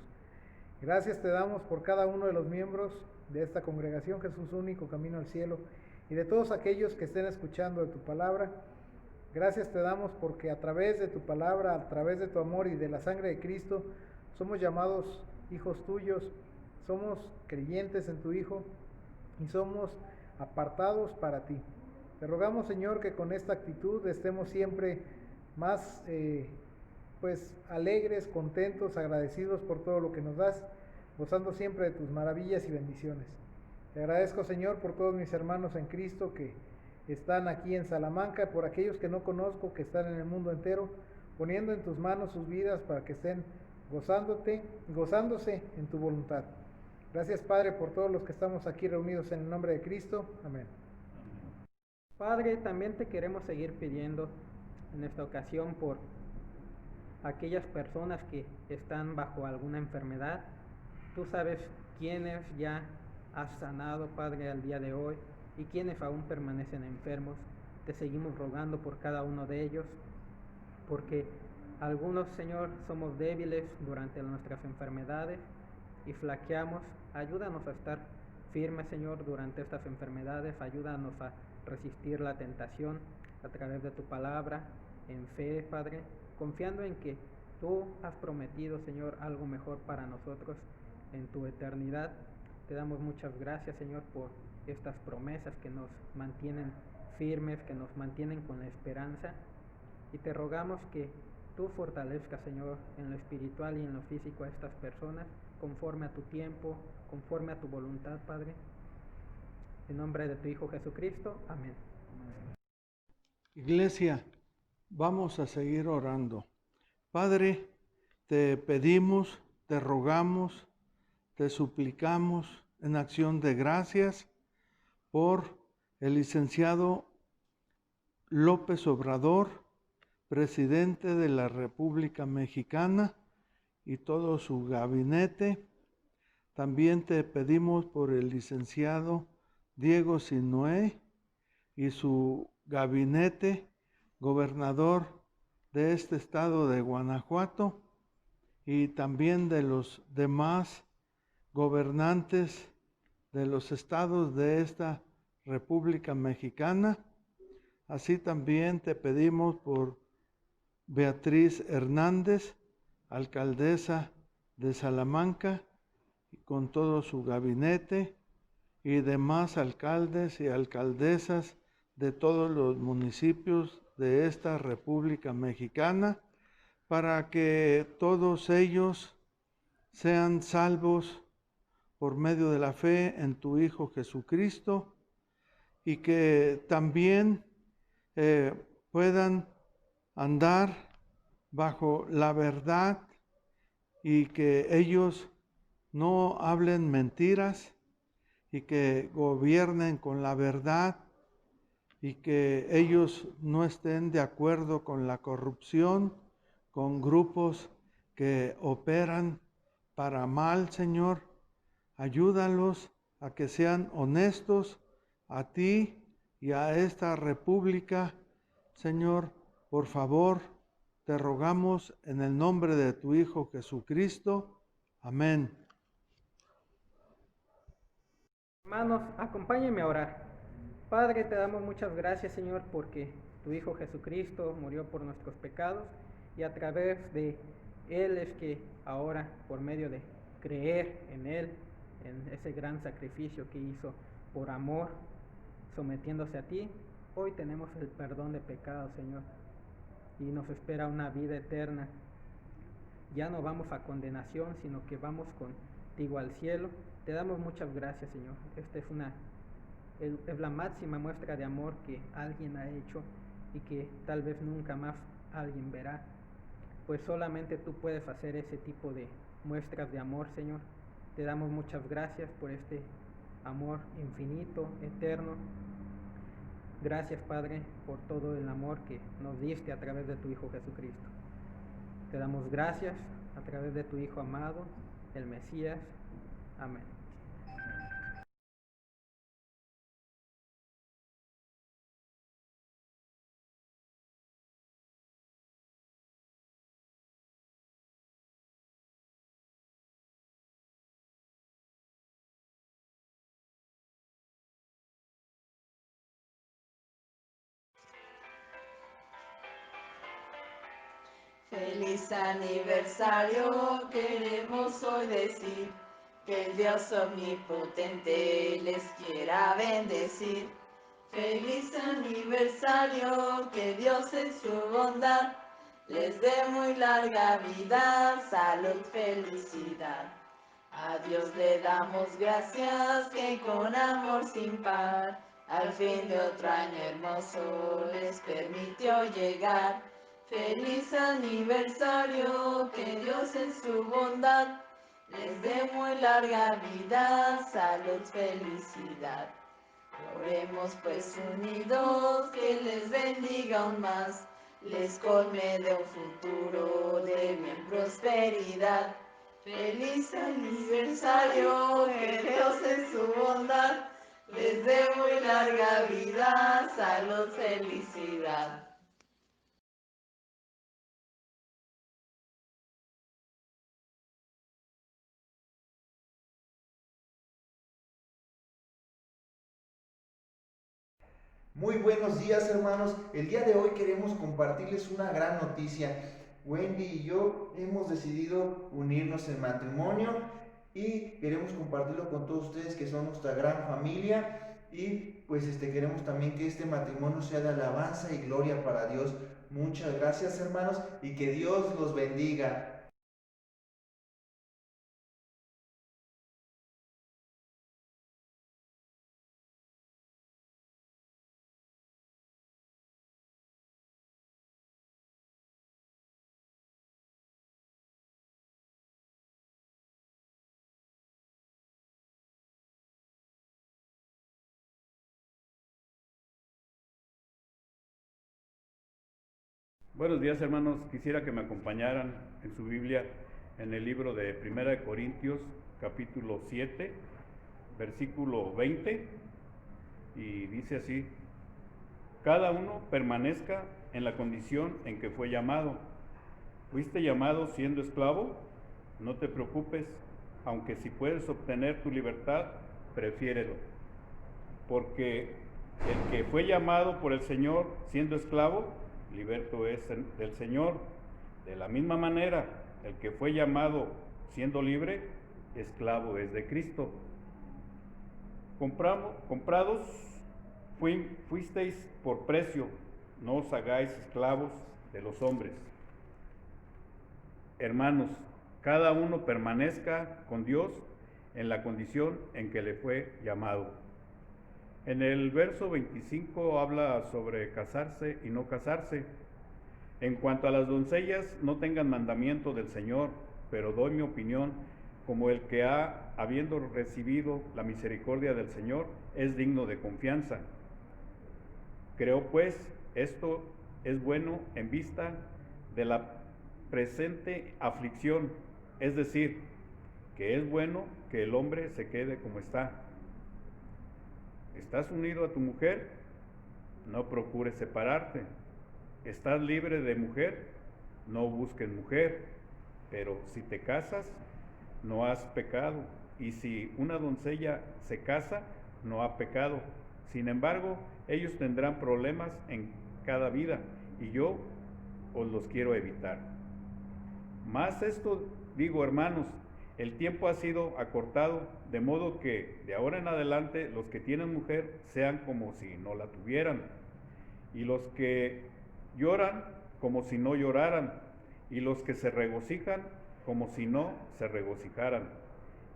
Speaker 6: Gracias te damos por cada uno de los miembros de esta congregación, Jesús único, camino al cielo, y de todos aquellos que estén escuchando de tu palabra. Gracias te damos porque a través de tu palabra, a través de tu amor y de la sangre de Cristo, somos llamados hijos tuyos, somos creyentes en tu Hijo y somos apartados para ti. Te rogamos, Señor, que con esta actitud estemos siempre más alegres, contentos, agradecidos por todo lo que nos das, gozando siempre de tus maravillas y bendiciones. Te agradezco, Señor, por todos mis hermanos en Cristo que están aquí en Salamanca, por aquellos que no conozco, que están en el mundo entero, poniendo en tus manos sus vidas para que estén gozándose en tu voluntad. Gracias, Padre, por todos los que estamos aquí reunidos en el nombre de Cristo. Amén.
Speaker 8: Padre, también te queremos seguir pidiendo en esta ocasión por aquellas personas que están bajo alguna enfermedad. Tú sabes quiénes ya has sanado, Padre, al día de hoy, y quienes aún permanecen enfermos. Te seguimos rogando por cada uno de ellos, porque algunos, Señor, somos débiles durante nuestras enfermedades y flaqueamos. Ayúdanos a estar firmes, Señor, durante estas enfermedades. Ayúdanos a resistir la tentación a través de tu palabra, en fe, Padre, confiando en que tú has prometido, Señor, algo mejor para nosotros en tu eternidad. Te damos muchas gracias, Señor, por estas promesas que nos mantienen firmes, que nos mantienen con la esperanza, y te rogamos que tú fortalezcas, Señor, en lo espiritual y en lo físico a estas personas, conforme a tu tiempo, conforme a tu voluntad, Padre. En nombre de tu Hijo Jesucristo. Amén.
Speaker 5: Iglesia, vamos a seguir orando. Padre, te pedimos, te rogamos, te suplicamos en acción de gracias por el licenciado López Obrador, presidente de la República Mexicana, y todo su gabinete. También te pedimos por el licenciado Diego Sinue y su gabinete, gobernador de este estado de Guanajuato, y también de los demás gobernantes de los estados de esta República Mexicana. Así también te pedimos por Beatriz Hernández, alcaldesa de Salamanca, con todo su gabinete y demás alcaldes y alcaldesas de todos los municipios de esta República Mexicana, para que todos ellos sean salvos por medio de la fe en tu Hijo Jesucristo, y que también puedan andar bajo la verdad y que ellos no hablen mentiras y que gobiernen con la verdad y que ellos no estén de acuerdo con la corrupción, con grupos que operan para mal, Señor. Ayúdalos a que sean honestos a ti y a esta república, Señor. Por favor, te rogamos en el nombre de tu Hijo Jesucristo. Amén.
Speaker 8: Hermanos, acompáñenme a orar. Padre, te damos muchas gracias, Señor, porque tu Hijo Jesucristo murió por nuestros pecados y a través de Él es que ahora, por medio de creer en Él, en ese gran sacrificio que hizo por amor, sometiéndose a ti, hoy tenemos el perdón de pecados, Señor, y nos espera una vida eterna. Ya no vamos a condenación, sino que vamos contigo al cielo. Te damos muchas gracias, Señor. Esta es la máxima muestra de amor que alguien ha hecho y que tal vez nunca más alguien verá. Pues solamente tú puedes hacer ese tipo de muestras de amor, Señor. Te damos muchas gracias por este amor infinito, eterno. Gracias, Padre, por todo el amor que nos diste a través de tu Hijo Jesucristo. Te damos gracias a través de tu Hijo amado, el Mesías. Amén.
Speaker 9: Feliz aniversario, queremos hoy decir que el Dios omnipotente les quiera bendecir. Feliz aniversario, que Dios en su bondad les dé muy larga vida, salud, felicidad. A Dios le damos gracias que con amor sin par al fin de otro año hermoso les permitió llegar. Feliz aniversario, que Dios en su bondad les dé muy larga vida, salud, felicidad. Oremos pues unidos, que les bendiga aún más, les colme de un futuro de bien prosperidad. Feliz aniversario, que Dios en su bondad les dé muy larga vida, salud, felicidad.
Speaker 10: Muy buenos días, hermanos. El día de hoy queremos compartirles una gran noticia. Wendy y yo hemos decidido unirnos en matrimonio y queremos compartirlo con todos ustedes que son nuestra gran familia, y pues queremos también que este matrimonio sea de alabanza y gloria para Dios. Muchas gracias, hermanos, y que Dios los bendiga.
Speaker 1: Buenos días, hermanos. Quisiera que me acompañaran en su Biblia en el libro de 1 Corintios, capítulo 7, versículo 20, y dice así: cada uno permanezca en la condición en que fue llamado. ¿Fuiste llamado siendo esclavo? No te preocupes, aunque si puedes obtener tu libertad, prefiérelo. Porque el que fue llamado por el Señor siendo esclavo, liberto es del Señor. De la misma manera, el que fue llamado siendo libre, esclavo es de Cristo. Comprados fuisteis por precio, no os hagáis esclavos de los hombres. Hermanos, cada uno permanezca con Dios en la condición en que le fue llamado. En el verso 25 habla sobre casarse y no casarse. En cuanto a las doncellas, no tengan mandamiento del Señor, pero doy mi opinión como el que habiendo recibido la misericordia del Señor, es digno de confianza. Creo pues, esto es bueno en vista de la presente aflicción, es decir, que es bueno que el hombre se quede como está. ¿Estás unido a tu mujer? No procures separarte. ¿Estás libre de mujer? No busques mujer. Pero si te casas, no has pecado. Y si una doncella se casa, no ha pecado. Sin embargo, ellos tendrán problemas en cada vida, y yo os los quiero evitar. Más esto digo, hermanos, el tiempo ha sido acortado, de modo que de ahora en adelante los que tienen mujer sean como si no la tuvieran, y los que lloran como si no lloraran, y los que se regocijan como si no se regocijaran,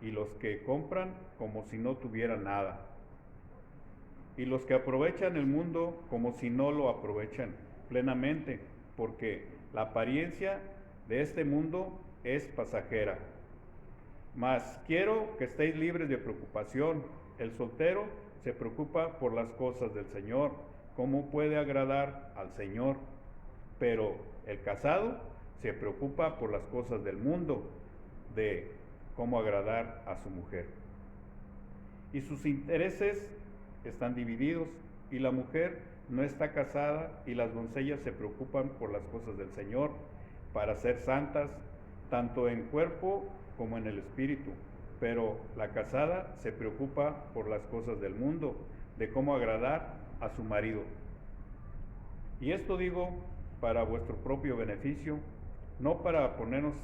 Speaker 1: y los que compran como si no tuvieran nada, y los que aprovechan el mundo como si no lo aprovechan plenamente, porque la apariencia de este mundo es pasajera. Mas quiero que estéis libres de preocupación. El soltero se preocupa por las cosas del Señor, cómo puede agradar al Señor, pero el casado se preocupa por las cosas del mundo, de cómo agradar a su mujer. Y sus intereses están divididos, y la mujer no está casada, y las doncellas se preocupan por las cosas del Señor, para ser santas, tanto en cuerpo como en el espíritu. Pero la casada se preocupa por las cosas del mundo, de cómo agradar a su marido. Y esto digo para vuestro propio beneficio, no para ponernos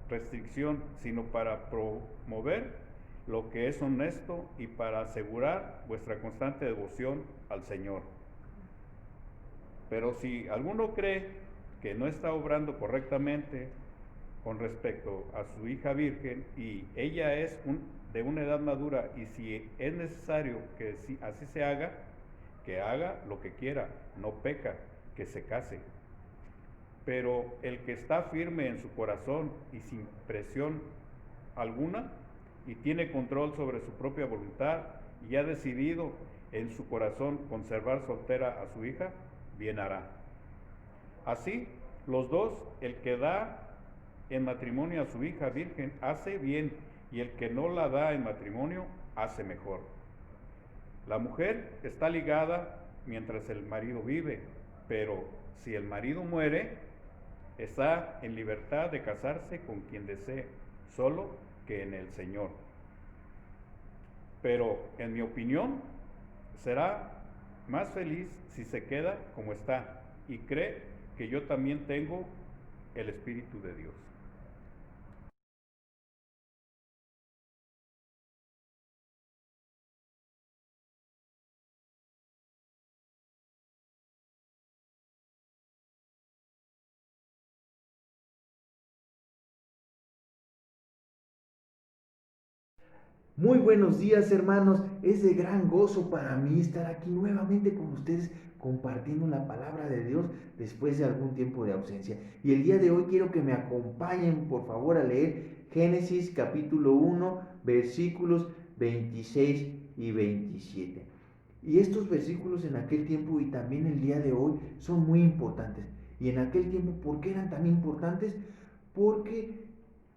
Speaker 1: restricción, sino para promover lo que es honesto y para asegurar vuestra constante devoción al Señor. Pero si alguno cree que no está obrando correctamente con respecto a su hija virgen, y ella es de una edad madura, y si es necesario que así se haga, que haga lo que quiera, no peca, que se case. Pero el que está firme en su corazón y sin presión alguna, y tiene control sobre su propia voluntad, y ha decidido en su corazón conservar soltera a su hija, bien hará. Así, los dos, el que da en matrimonio a su hija virgen, hace bien, y el que no la da en matrimonio, hace mejor. La mujer está ligada mientras el marido vive, pero si el marido muere, está en libertad de casarse con quien desee, solo que en el Señor. Pero, en mi opinión, será más feliz si se queda como está y cree que yo también tengo el Espíritu de Dios.
Speaker 10: Muy buenos días, hermanos. Es de gran gozo para mí estar aquí nuevamente con ustedes compartiendo la palabra de Dios después de algún tiempo de ausencia. Y el día de hoy quiero que me acompañen, por favor, a leer Génesis capítulo 1, versículos 26 y 27. Y estos versículos en aquel tiempo y también el día de hoy son muy importantes. Y en aquel tiempo, ¿por qué eran tan importantes? Porque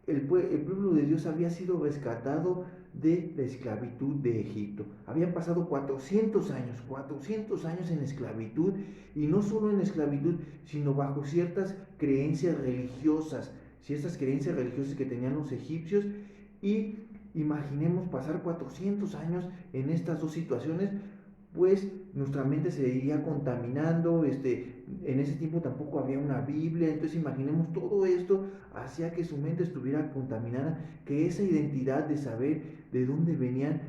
Speaker 10: el pueblo de Dios había sido rescatado de la esclavitud de Egipto. Habían pasado 400 años en esclavitud, y no solo en esclavitud, sino bajo ciertas creencias religiosas que tenían los egipcios. Y imaginemos pasar 400 años en estas dos situaciones, pues nuestra mente se iría contaminando, en ese tiempo tampoco había una Biblia, entonces imaginemos todo esto hacía que su mente estuviera contaminada, que esa identidad de saber de dónde venían,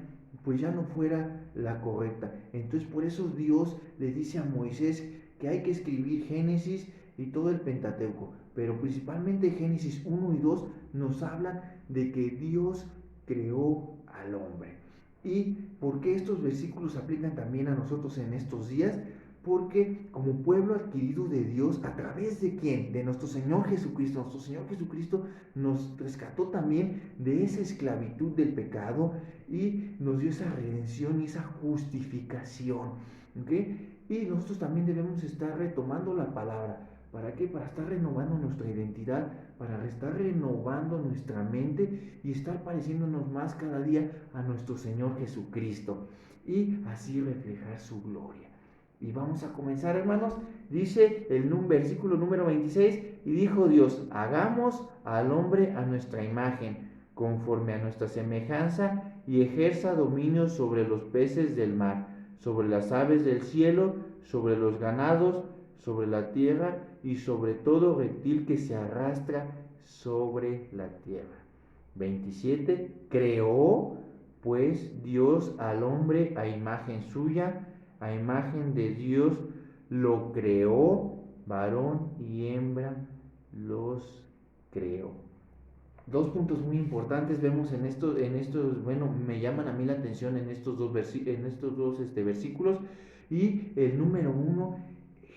Speaker 10: pues ya no fuera la correcta. Entonces por eso Dios le dice a Moisés que hay que escribir Génesis y todo el Pentateuco, pero principalmente Génesis 1 y 2 nos hablan de que Dios creó al hombre. ¿Y por qué estos versículos se aplican también a nosotros en estos días? Porque como pueblo adquirido de Dios, ¿a través de quién? De nuestro Señor Jesucristo. Nuestro Señor Jesucristo nos rescató también de esa esclavitud del pecado y nos dio esa redención y esa justificación. ¿Okay? Y nosotros también debemos estar retomando la palabra. ¿Para qué? Para estar renovando nuestra identidad, para estar renovando nuestra mente y estar pareciéndonos más cada día a nuestro Señor Jesucristo y así reflejar su gloria. Y vamos a comenzar, hermanos. Dice el versículo número 26, y dijo Dios, hagamos al hombre a nuestra imagen, conforme a nuestra semejanza, y ejerza dominio sobre los peces del mar, sobre las aves del cielo, sobre los ganados, sobre la tierra y sobre todo reptil que se arrastra sobre la tierra. 27. Creó pues Dios al hombre a imagen suya, a imagen de Dios lo creó, varón y hembra los creó. Dos puntos muy importantes vemos en estos, bueno, me llaman a mí la atención en estos dos versículos. Y el número 1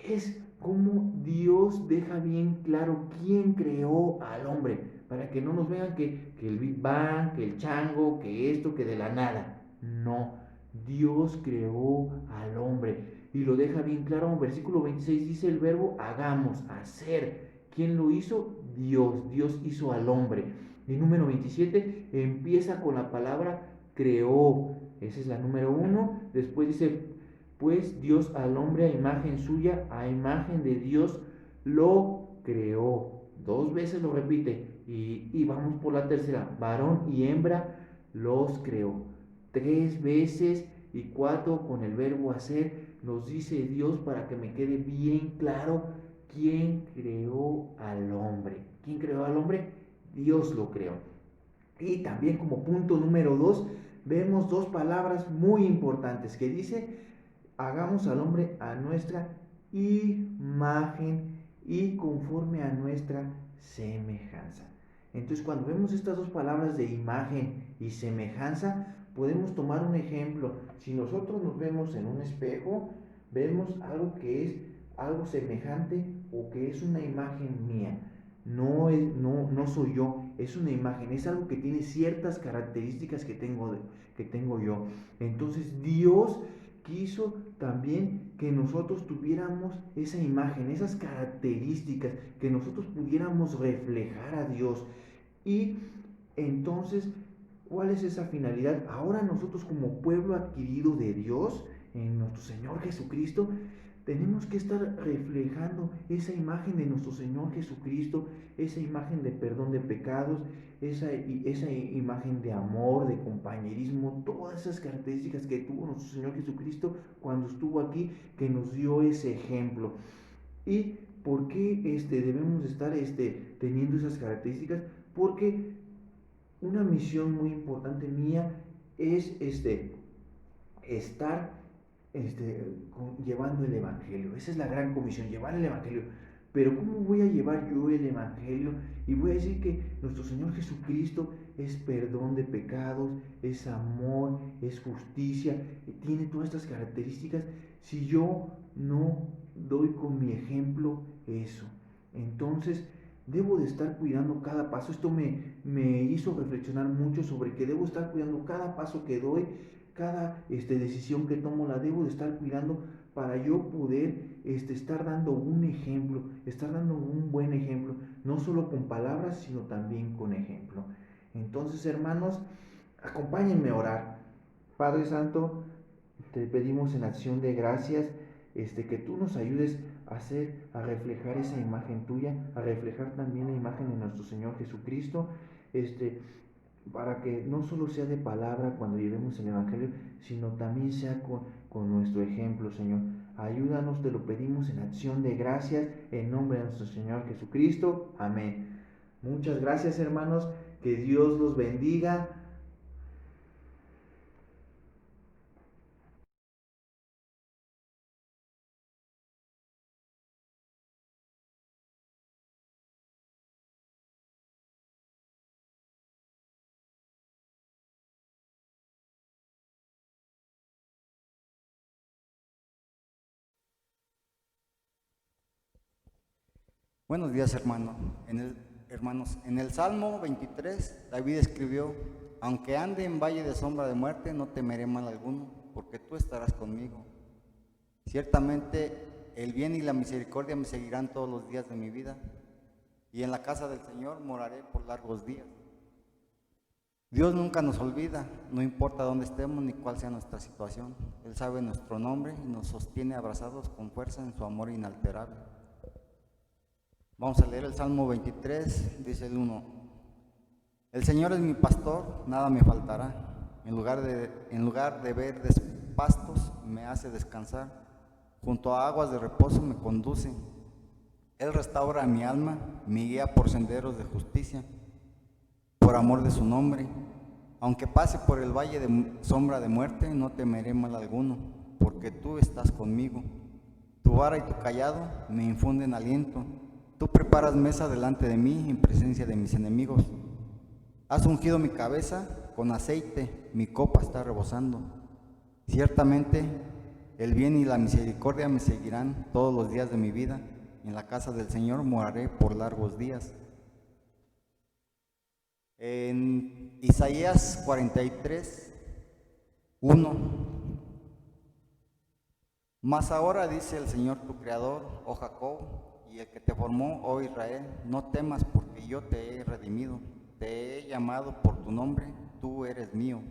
Speaker 10: es cómo Dios deja bien claro quién creó al hombre, para que no nos vean que el Big Bang, que el chango, que esto, que de la nada. No, Dios creó al hombre y lo deja bien claro. En versículo 26 dice el verbo hagamos, hacer. ¿Quién lo hizo? Dios. Dios hizo al hombre. Y número 27 empieza con la palabra creó. Esa es la número 1. Después dice, pues Dios al hombre a imagen suya, a imagen de Dios lo creó. 2 veces lo repite. Y vamos por la tercera. Varón y hembra los creó. 3 veces y 4 con el verbo hacer. Nos dice Dios para que me quede bien claro quién creó al hombre. ¿Quién creó al hombre? Dios lo creó. Y también como punto número 2 vemos 2 palabras muy importantes que dice hagamos al hombre a nuestra imagen y conforme a nuestra semejanza. Entonces cuando vemos estas 2 palabras de imagen y semejanza, podemos tomar un ejemplo. Si nosotros nos vemos en un espejo, vemos algo que es algo semejante o que es una imagen mía. No soy yo, es una imagen, es algo que tiene ciertas características que tengo yo. Entonces Dios quiso también que nosotros tuviéramos esa imagen, esas características, que nosotros pudiéramos reflejar a Dios. Y entonces, ¿cuál es esa finalidad? Ahora nosotros como pueblo adquirido de Dios, en nuestro Señor Jesucristo, tenemos que estar reflejando esa imagen de nuestro Señor Jesucristo, esa imagen de perdón de pecados, esa imagen de amor, de compañerismo, todas esas características que tuvo nuestro Señor Jesucristo cuando estuvo aquí, que nos dio ese ejemplo. ¿Y por qué debemos estar teniendo esas características? Porque una misión muy importante mía es estar llevando el Evangelio. Esa es la gran comisión, llevar el Evangelio. Pero ¿cómo voy a llevar yo el Evangelio? Y voy a decir que nuestro Señor Jesucristo es perdón de pecados, es amor, es justicia, tiene todas estas características. Si yo no doy con mi ejemplo eso, entonces debo de estar cuidando cada paso. Esto me hizo reflexionar mucho sobre que debo estar cuidando cada paso que doy, cada decisión que tomo la debo de estar cuidando para yo poder estar dando un ejemplo, estar dando un buen ejemplo, no solo con palabras, sino también con ejemplo. Entonces, hermanos, acompáñenme a orar. Padre Santo, te pedimos en acción de gracias que tú nos ayudes a reflejar esa imagen tuya, a reflejar también la imagen de nuestro Señor Jesucristo. para que no solo sea de palabra cuando llevemos el Evangelio, sino también sea con nuestro ejemplo, Señor. Ayúdanos, te lo pedimos en acción de gracias, en nombre de nuestro Señor Jesucristo. Amén. Muchas gracias, hermanos, que Dios los bendiga.
Speaker 3: Buenos días, hermanos. En el Salmo 23, David escribió: aunque ande en valle de sombra de muerte, no temeré mal alguno, porque tú estarás conmigo. Ciertamente el bien y la misericordia me seguirán todos los días de mi vida, y en la casa del Señor moraré por largos días. Dios nunca nos olvida, no importa dónde estemos ni cuál sea nuestra situación. Él sabe nuestro nombre y nos sostiene abrazados con fuerza en su amor inalterable. Vamos a leer el Salmo 23, dice el 1. El Señor es mi pastor, nada me faltará. En lugar de verdes pastos me hace descansar. Junto a aguas de reposo me conduce. Él restaura mi alma, me guía por senderos de justicia, por amor de su nombre. Aunque pase por el valle de sombra de muerte, no temeré mal alguno, porque tú estás conmigo. Tu vara y tu callado me infunden aliento. Tú preparas mesa delante de mí en presencia de mis enemigos. Has ungido mi cabeza con aceite, mi copa está rebosando. Ciertamente el bien y la misericordia me seguirán todos los días de mi vida. En la casa del Señor moraré por largos días. En Isaías 43, 1. Mas ahora dice el Señor tu Creador, oh Jacob, y el que te formó, oh Israel, no temas porque yo te he redimido, te he llamado por tu nombre, tú eres mío.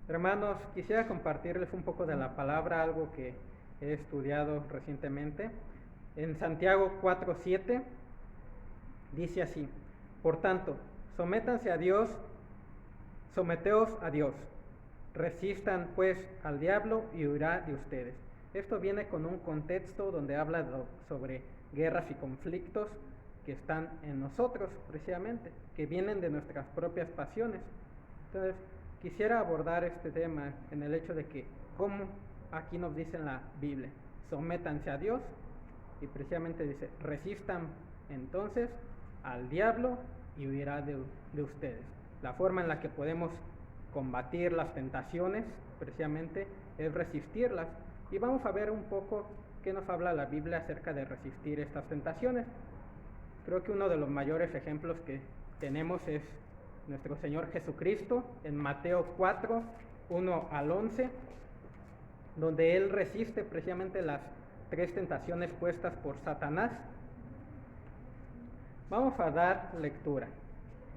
Speaker 8: Hermanos, quisiera compartirles un poco de la palabra, algo que he estudiado recientemente. En Santiago 4:7 dice así: por tanto, sométanse a Dios, someteos a Dios, resistan pues al diablo y huirá de ustedes. Esto viene con un contexto donde habla sobre guerras y conflictos que están en nosotros precisamente, que vienen de nuestras propias pasiones. Entonces, quisiera abordar este tema en el hecho de que, como aquí nos dice en la Biblia, sométanse a Dios, y precisamente dice, resistan entonces al diablo y huirá de ustedes. La forma en la que podemos combatir las tentaciones, precisamente, es resistirlas. Y vamos a ver un poco qué nos habla la Biblia acerca de resistir estas tentaciones. Creo que uno de los mayores ejemplos que tenemos es nuestro Señor Jesucristo en Mateo 4, 1 al 11, donde Él resiste precisamente las 3 tentaciones puestas por Satanás. Vamos a dar lectura.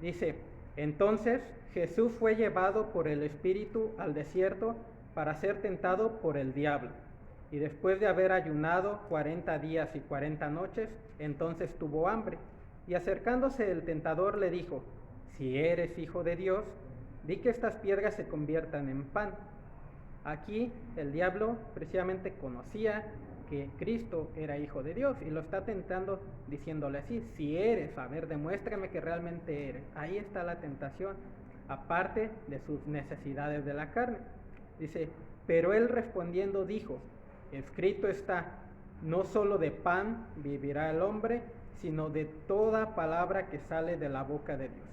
Speaker 8: Dice: entonces Jesús fue llevado por el Espíritu al desierto para ser tentado por el diablo. Y después de haber ayunado 40 días y 40 noches, entonces tuvo hambre. Y acercándose el tentador le dijo: si eres hijo de Dios, di que estas piedras se conviertan en pan. Aquí el diablo precisamente conocía que Cristo era hijo de Dios y lo está tentando diciéndole así: si eres, a ver, demuéstrame que realmente eres. Ahí está la tentación, aparte de sus necesidades de la carne. Dice: pero él respondiendo dijo: escrito está, no solo de pan vivirá el hombre, sino de toda palabra que sale de la boca de Dios.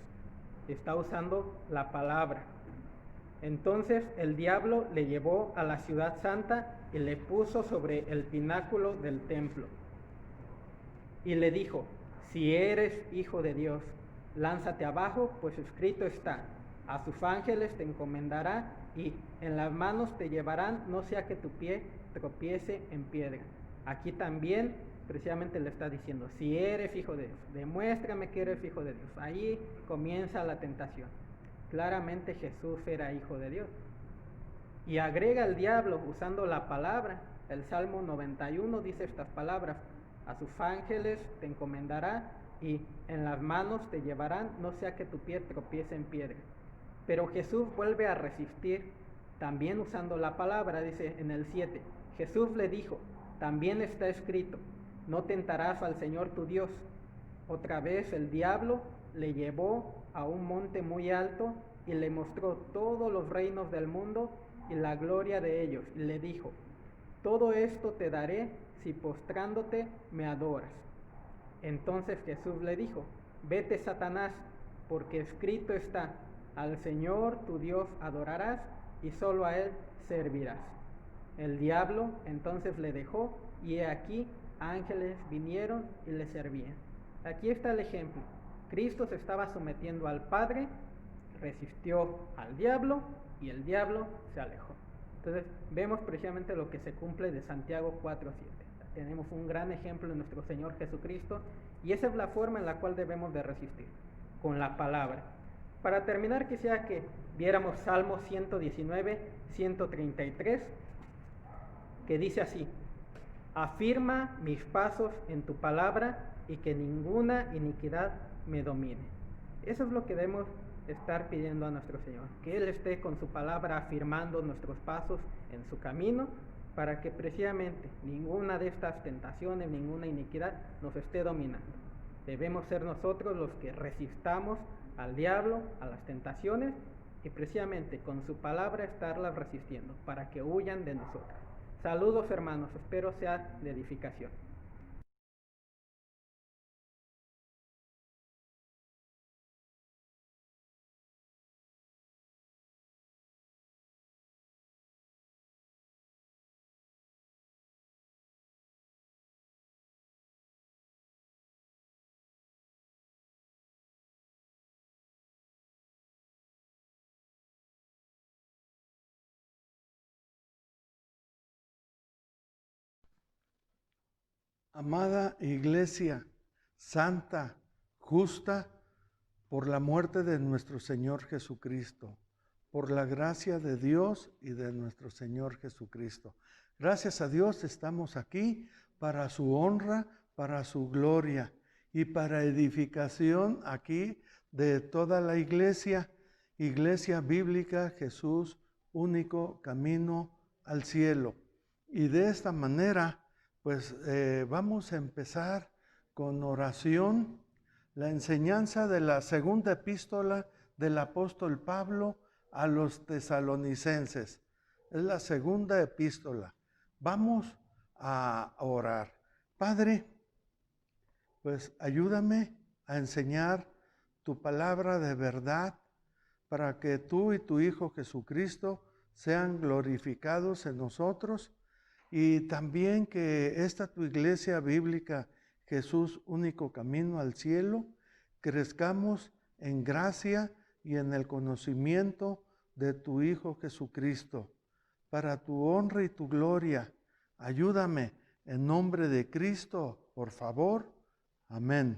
Speaker 8: Está usando la palabra. Entonces el diablo le llevó a la ciudad santa y le puso sobre el pináculo del templo. Y le dijo: si eres hijo de Dios, lánzate abajo, pues escrito está, a sus ángeles te encomendará y en las manos te llevarán, no sea que tu pie tropiece en piedra. Aquí también precisamente le está diciendo, si eres hijo de Dios, demuéstrame que eres hijo de Dios. Ahí comienza la tentación. Claramente Jesús era hijo de Dios. Y agrega el diablo usando la palabra. El Salmo 91 dice estas palabras: a sus ángeles te encomendará y en las manos te llevarán, no sea que tu pie tropiece en piedra. Pero Jesús vuelve a resistir, también usando la palabra. Dice en el 7, Jesús le dijo, también está escrito, no tentarás al Señor tu Dios. Otra vez el diablo le llevó a un monte muy alto y le mostró todos los reinos del mundo y la gloria de ellos, y le dijo, todo esto te daré si postrándote me adoras. Entonces Jesús le dijo, vete, Satanás, porque escrito está, al Señor tu Dios adorarás y solo a Él servirás. El diablo entonces le dejó y he aquí ángeles vinieron y le servían. Aquí está el ejemplo. Cristo se estaba sometiendo al Padre, resistió al diablo y el diablo se alejó. Entonces vemos precisamente lo que se cumple de Santiago 4:7. Tenemos un gran ejemplo en nuestro Señor Jesucristo y esa es la forma en la cual debemos de resistir, con la palabra. Para terminar, quisiera que viéramos Salmo 119, 133, que dice así, afirma mis pasos en tu palabra y que ninguna iniquidad me domine. Eso es lo que debemos estar pidiendo a nuestro Señor, que Él esté con su palabra afirmando nuestros pasos en su camino, para que precisamente ninguna de estas tentaciones, ninguna iniquidad nos esté dominando. Debemos ser nosotros los que resistamos al diablo, a las tentaciones, y precisamente con su palabra estarlas resistiendo, para que huyan de nosotros. Saludos, hermanos, espero sea de edificación.
Speaker 5: Amada Iglesia, santa, justa, por la muerte de nuestro Señor Jesucristo, por la gracia de Dios y de nuestro Señor Jesucristo. Gracias a Dios estamos aquí para su honra, para su gloria y para edificación aquí de toda la iglesia, Iglesia Bíblica Jesús, único camino al cielo. Y de esta manera, pues vamos a empezar con oración, la enseñanza de la segunda epístola del apóstol Pablo a los tesalonicenses. Es la segunda epístola. Vamos a orar. Padre, pues ayúdame a enseñar tu palabra de verdad para que tú y tu Hijo Jesucristo sean glorificados en nosotros. Y también que esta tu iglesia bíblica, Jesús, único camino al cielo, crezcamos en gracia y en el conocimiento de tu Hijo Jesucristo. Para tu honra y tu gloria, ayúdame en nombre de Cristo, por favor. Amén.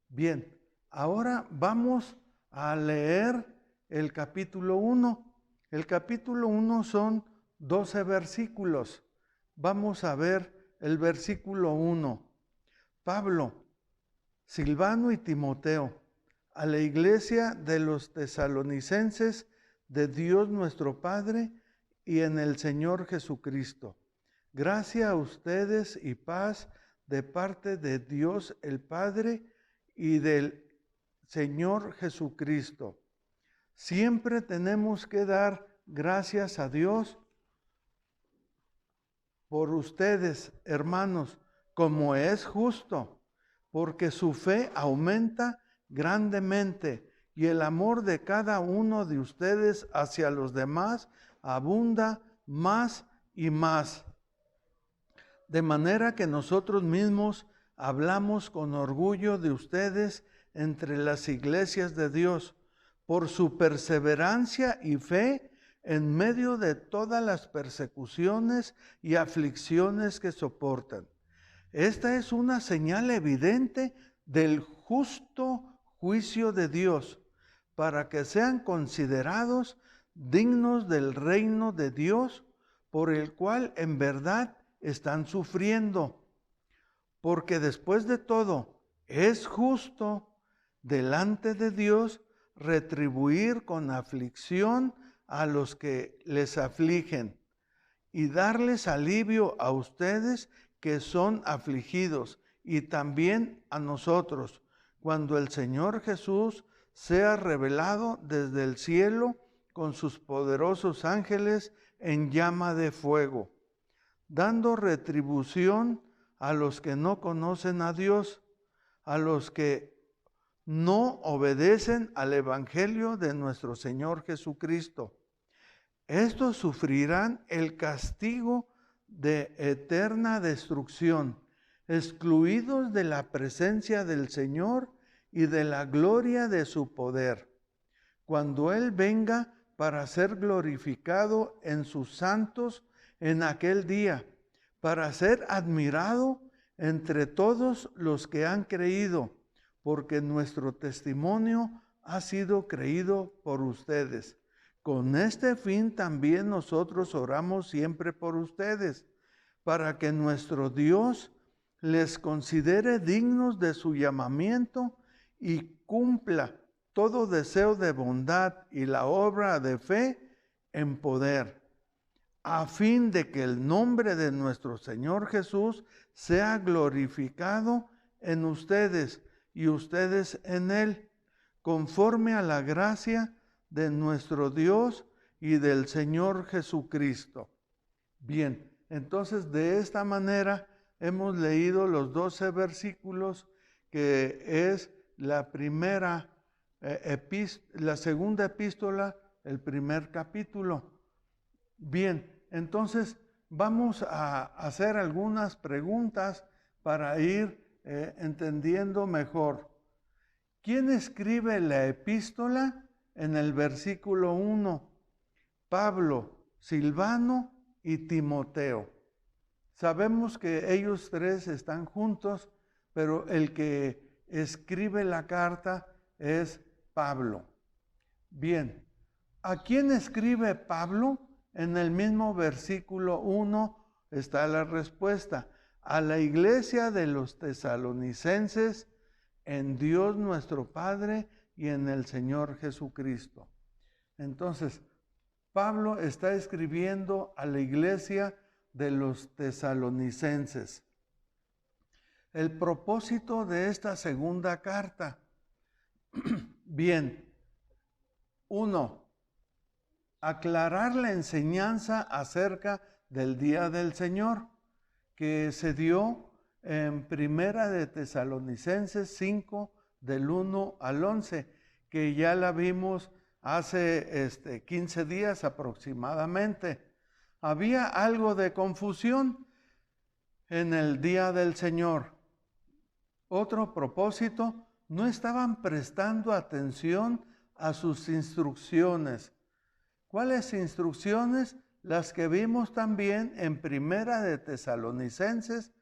Speaker 5: Bien, ahora vamos a leer el capítulo 1. El capítulo 1 son 12 versículos. Vamos a ver el versículo 1. Pablo, Silvano y Timoteo, a la iglesia de los tesalonicenses de Dios nuestro Padre y en el Señor Jesucristo. Gracia a ustedes y paz de parte de Dios el Padre y del Señor Jesucristo. Siempre tenemos que dar gracias a Dios por ustedes, hermanos, como es justo, porque su fe aumenta grandemente y el amor de cada uno de ustedes hacia los demás abunda más y más. De manera que nosotros mismos hablamos con orgullo de ustedes entre las iglesias de Dios, por su perseverancia y fe en medio de todas las persecuciones y aflicciones que soportan. Esta es una señal evidente del justo juicio de Dios, para que sean considerados dignos del reino de Dios, por el cual en verdad están sufriendo. Porque después de todo, es justo delante de Dios retribuir con aflicción a los que les afligen y darles alivio a ustedes que son afligidos, y también a nosotros, cuando el Señor Jesús sea revelado desde el cielo con sus poderosos ángeles en llama de fuego, dando retribución a los que no conocen a Dios, a los que no obedecen al Evangelio de nuestro Señor Jesucristo. Estos sufrirán el castigo de eterna destrucción, excluidos de la presencia del Señor y de la gloria de su poder, cuando Él venga para ser glorificado en sus santos en aquel día, para ser admirado entre todos los que han creído, porque nuestro testimonio ha sido creído por ustedes. Con este fin también nosotros oramos siempre por ustedes, para que nuestro Dios les considere dignos de su llamamiento y cumpla todo deseo de bondad y la obra de fe en poder, a fin de que el nombre de nuestro Señor Jesús sea glorificado en ustedes y ustedes en Él, conforme a la gracia de nuestro Dios y del Señor Jesucristo. Bien, entonces de esta manera hemos leído los 12 versículos, que es la primera la segunda epístola, el primer capítulo. Bien, entonces vamos a hacer algunas preguntas para ir entendiendo mejor. ¿Quién escribe la epístola? En el versículo 1, Pablo, Silvano y Timoteo. Sabemos que ellos tres están juntos, pero el que escribe la carta es Pablo. Bien, ¿a quién escribe Pablo? En el mismo versículo 1 está la respuesta: a la iglesia de los tesalonicenses, en Dios nuestro Padre y en el Señor Jesucristo. Entonces, Pablo está escribiendo a la iglesia de los tesalonicenses. El propósito de esta segunda carta. Bien, 1. Aclarar la enseñanza acerca del día del Señor, que se dio en Primera de Tesalonicenses 5, del 1 al 11, que ya la vimos hace 15 días aproximadamente. Había algo de confusión en el día del Señor. Otro propósito, no estaban prestando atención a sus instrucciones. ¿Cuáles instrucciones? Las que vimos también en Primera de Tesalonicenses,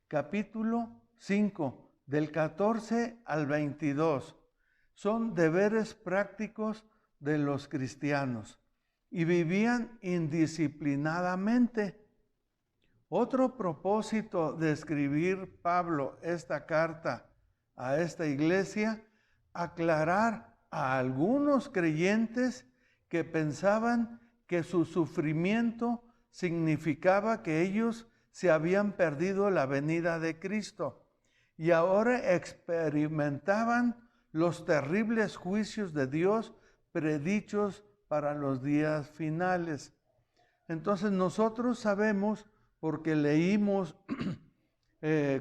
Speaker 5: capítulo 5, del 14 al 22. Son deberes prácticos de los cristianos y vivían indisciplinadamente. Otro propósito de escribir Pablo esta carta a esta iglesia, aclarar a algunos creyentes que pensaban que su sufrimiento significaba que ellos se habían perdido la venida de Cristo y ahora experimentaban los terribles juicios de Dios predichos para los días finales. Entonces nosotros sabemos, porque leímos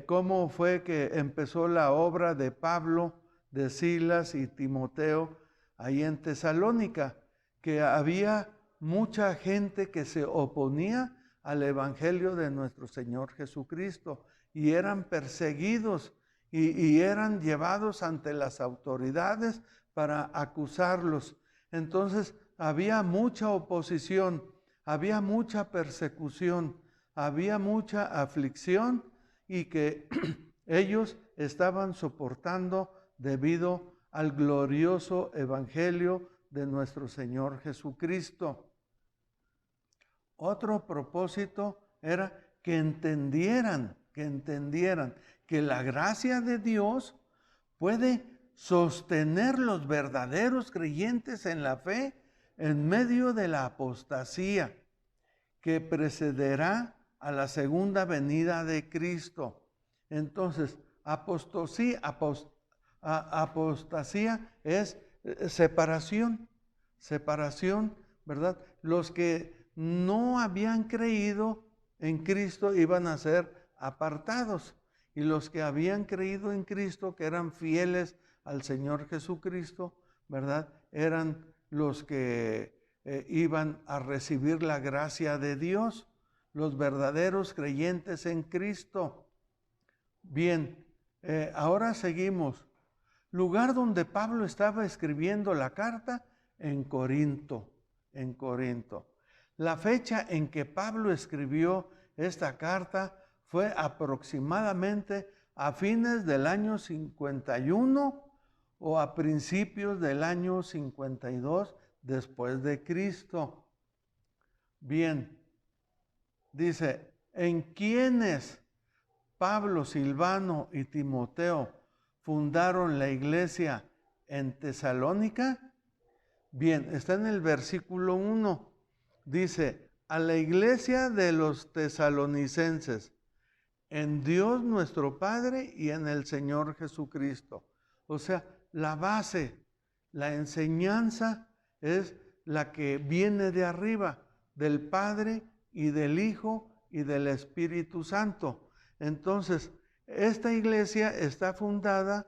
Speaker 5: cómo fue que empezó la obra de Pablo, de Silas y Timoteo ahí en Tesalónica, que había mucha gente que se oponía al Evangelio de nuestro Señor Jesucristo y eran perseguidos y eran llevados ante las autoridades para acusarlos. Entonces había mucha oposición, había mucha persecución, había mucha aflicción y que ellos estaban soportando debido al glorioso evangelio de nuestro Señor Jesucristo. Otro propósito era que entendieran que la gracia de Dios puede sostener los verdaderos creyentes en la fe en medio de la apostasía que precederá a la segunda venida de Cristo. Entonces, apostasía es separación, ¿verdad? Los que no habían creído en Cristo iban a ser apartados, y los que habían creído en Cristo, que eran fieles al Señor Jesucristo, ¿verdad? Eran los que iban a recibir la gracia de Dios, los verdaderos creyentes en Cristo. Bien, ahora seguimos. Lugar donde Pablo estaba escribiendo la carta, en Corinto. La fecha en que Pablo escribió esta carta fue aproximadamente a fines del año 51 o a principios del año 52 después de Cristo. Bien, dice, ¿en quiénes Pablo, Silvano y Timoteo fundaron la iglesia en Tesalónica? Bien, está en el versículo 1. Dice, a la iglesia de los tesalonicenses, en Dios nuestro Padre y en el Señor Jesucristo. O sea, la base, la enseñanza es la que viene de arriba, del Padre y del Hijo y del Espíritu Santo. Entonces, esta iglesia está fundada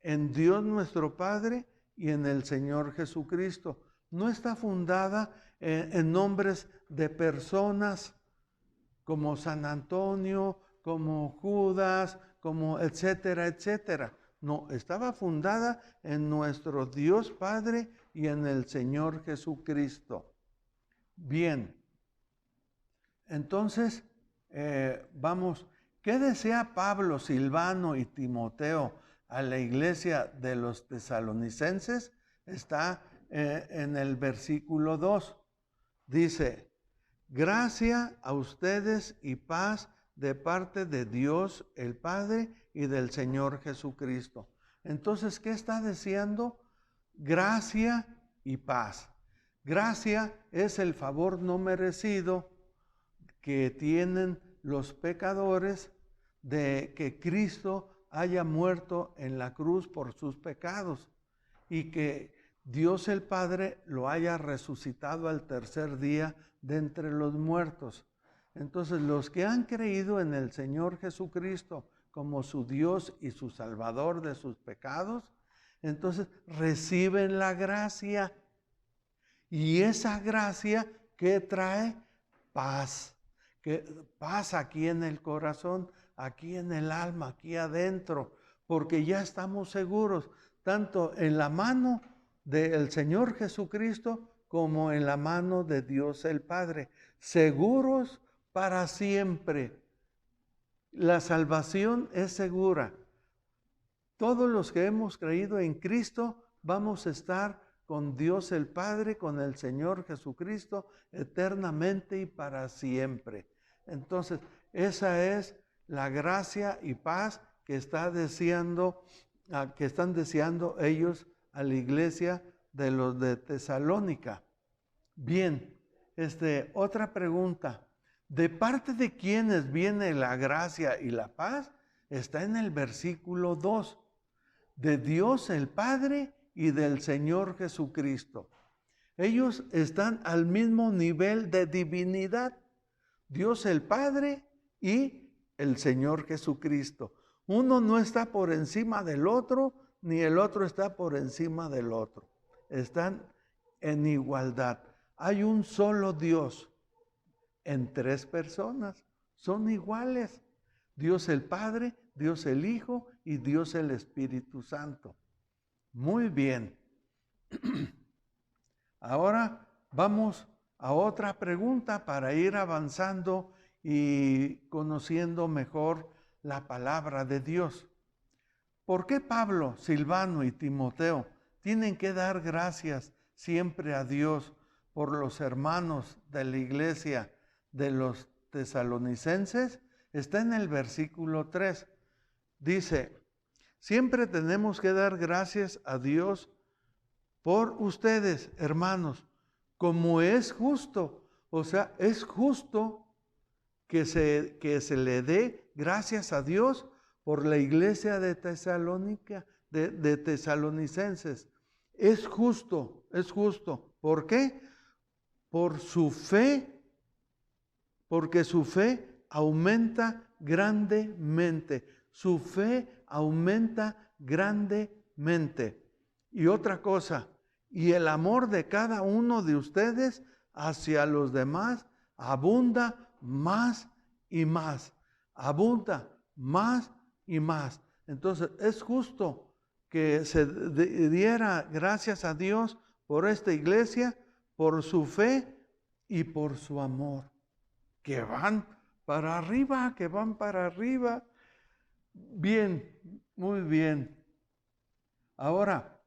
Speaker 5: en Dios nuestro Padre y en el Señor Jesucristo. No está fundada en nombres de personas como San Antonio, como Judas, como etcétera, etcétera. No, estaba fundada en nuestro Dios Padre y en el Señor Jesucristo. Bien, entonces vamos, ¿qué desea Pablo, Silvano y Timoteo a la iglesia de los tesalonicenses? Está en el versículo 2. Dice, gracia a ustedes y paz de parte de Dios el Padre y del Señor Jesucristo. Entonces, ¿qué está deseando? Gracia y paz. Gracia es el favor no merecido que tienen los pecadores de que Cristo haya muerto en la cruz por sus pecados y que Dios el Padre lo haya resucitado al tercer día de entre los muertos. Entonces, los que han creído en el Señor Jesucristo como su Dios y su Salvador de sus pecados, entonces reciben la gracia. Y esa gracia que trae paz, paz aquí en el corazón, aquí en el alma, aquí adentro, porque ya estamos seguros, tanto en la mano del Señor Jesucristo como en la mano de Dios el Padre, seguros para siempre. La salvación es segura. Todos los que hemos creído en Cristo vamos a estar con Dios el Padre, con el Señor Jesucristo, eternamente y para siempre. Entonces, esa es la gracia y paz que están deseando ellos a la iglesia de los de Tesalónica. Bien, otra pregunta. ¿De parte de quiénes viene la gracia y la paz? Está en el versículo 2. De Dios el Padre y del Señor Jesucristo. Ellos están al mismo nivel de divinidad. Dios el Padre y el Señor Jesucristo. Uno no está por encima del otro, ni el otro está por encima del otro. Están en igualdad. Hay un solo Dios en tres personas. Son iguales. Dios el Padre, Dios el Hijo y Dios el Espíritu Santo. Muy bien. Ahora vamos a otra pregunta para ir avanzando y conociendo mejor la palabra de Dios. ¿Por qué Pablo, Silvano y Timoteo tienen que dar gracias siempre a Dios por los hermanos de la iglesia de los tesalonicenses? Está en el versículo 3. Dice, siempre tenemos que dar gracias a Dios por ustedes, hermanos, como es justo. O sea, es justo que se le dé gracias a Dios por la iglesia de Tesalónica, de tesalonicenses. Es justo, es justo. ¿Por qué? Por su fe, porque su fe aumenta grandemente. Su fe aumenta grandemente. Y otra cosa, y el amor de cada uno de ustedes hacia los demás abunda más y más. Abunda más y más. Entonces es justo que se diera gracias a Dios por esta iglesia, por su fe y por su amor. Que van para arriba, que van para arriba. Bien, muy bien. Ahora,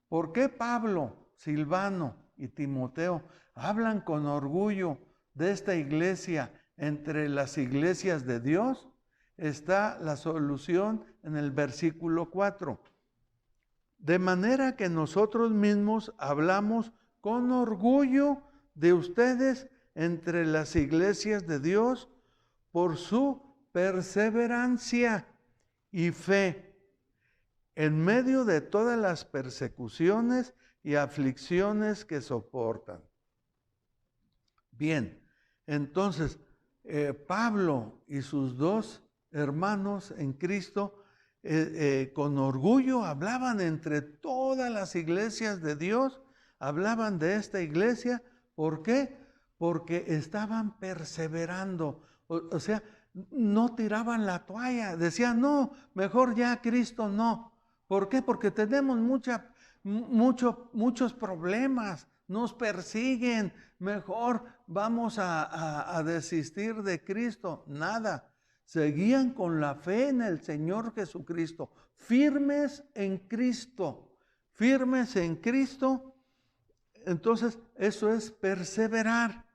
Speaker 5: ¿por qué Pablo, Silvano y Timoteo hablan con orgullo de esta iglesia entre las iglesias de Dios? Está la solución en el versículo 4. De manera que nosotros mismos hablamos con orgullo de ustedes entre las iglesias de Dios por su perseverancia y fe en medio de todas las persecuciones y aflicciones que soportan. Bien, entonces Pablo y sus dos hermanos en Cristo con orgullo hablaban entre todas las iglesias de Dios, hablaban de esta iglesia. ¿Por qué? Porque estaban perseverando, o sea, no tiraban la toalla, decían, no, mejor ya Cristo no. ¿Por qué? Porque tenemos muchos problemas, nos persiguen, mejor vamos a desistir de Cristo. Nada, seguían con la fe en el Señor Jesucristo, firmes en Cristo, firmes en Cristo. Entonces, eso es perseverar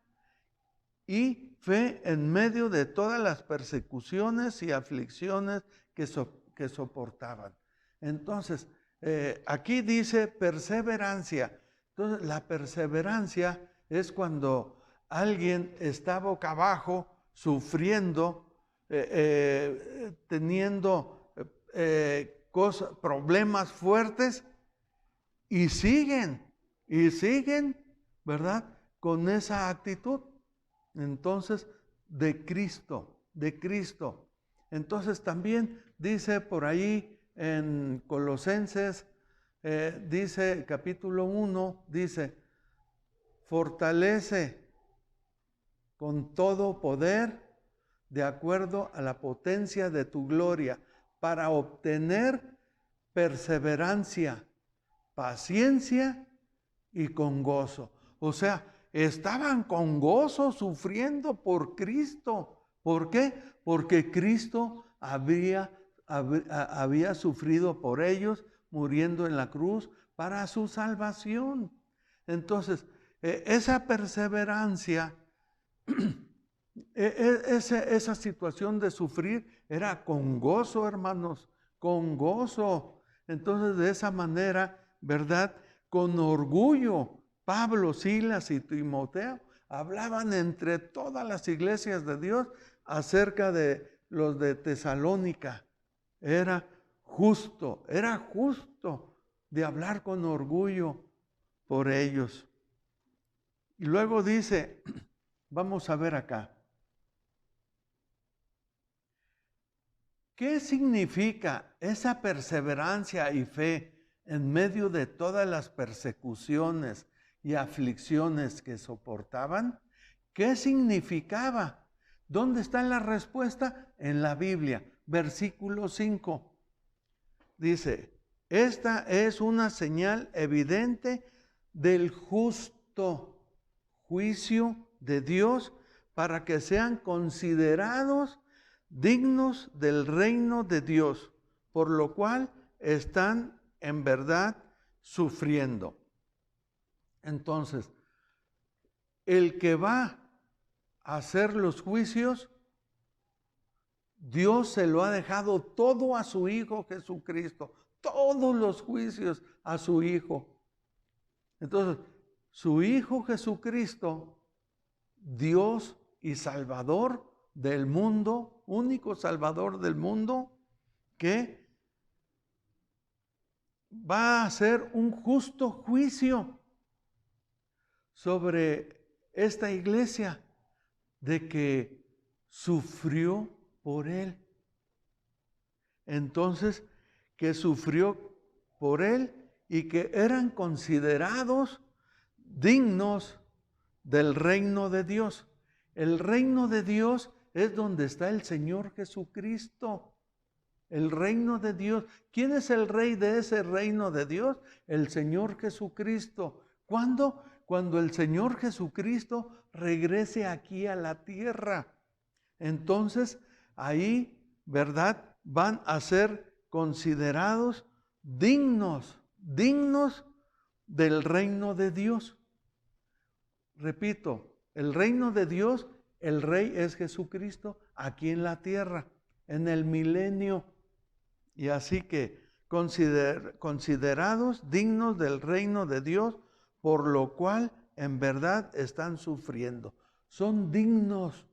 Speaker 5: y fe en medio de todas las persecuciones y aflicciones que soportaban. Entonces, aquí dice perseverancia. Entonces, la perseverancia es cuando alguien está boca abajo, sufriendo, teniendo problemas fuertes y siguen, ¿verdad? Con esa actitud. Entonces, de Cristo. Entonces, también dice por ahí en Colosenses, dice capítulo 1, dice, fortalece con todo poder de acuerdo a la potencia de tu gloria para obtener perseverancia, paciencia y con gozo. O sea, estaban con gozo sufriendo por Cristo. ¿Por qué? Porque Cristo había sufrido por ellos, muriendo en la cruz para su salvación. Entonces, esa perseverancia, esa situación de sufrir era con gozo, hermanos, con gozo. Entonces, de esa manera, ¿verdad? Con orgullo, Pablo, Silas y Timoteo hablaban entre todas las iglesias de Dios acerca de los de Tesalónica. Era justo de hablar con orgullo por ellos. Y luego dice, vamos a ver acá, ¿qué significa esa perseverancia y fe en medio de todas las persecuciones y aflicciones que soportaban? ¿Qué significaba? ¿Dónde está la respuesta? En la Biblia, versículo 5. Dice, esta es una señal evidente del justo juicio de Dios para que sean considerados dignos del reino de Dios, por lo cual están en verdad sufriendo. Entonces, el que va a hacer los juicios, Dios se lo ha dejado todo a su Hijo Jesucristo, todos los juicios a su Hijo. Entonces, su Hijo Jesucristo, Dios y Salvador del mundo, único Salvador del mundo, que va a hacer un justo juicio sobre esta iglesia, de que sufrió por Él. Entonces, que sufrió por Él y que eran considerados dignos del reino de Dios. El reino de Dios es donde está el Señor Jesucristo. El reino de Dios. ¿Quién es el rey de ese reino de Dios? El Señor Jesucristo. ¿Cuándo? Cuando el Señor Jesucristo regrese aquí a la tierra. Entonces, ahí, ¿verdad?, van a ser considerados dignos del reino de Dios. Repito, el reino de Dios, el rey es Jesucristo aquí en la tierra, en el milenio. Y así que considerados dignos del reino de Dios, por lo cual en verdad están sufriendo. Son dignos.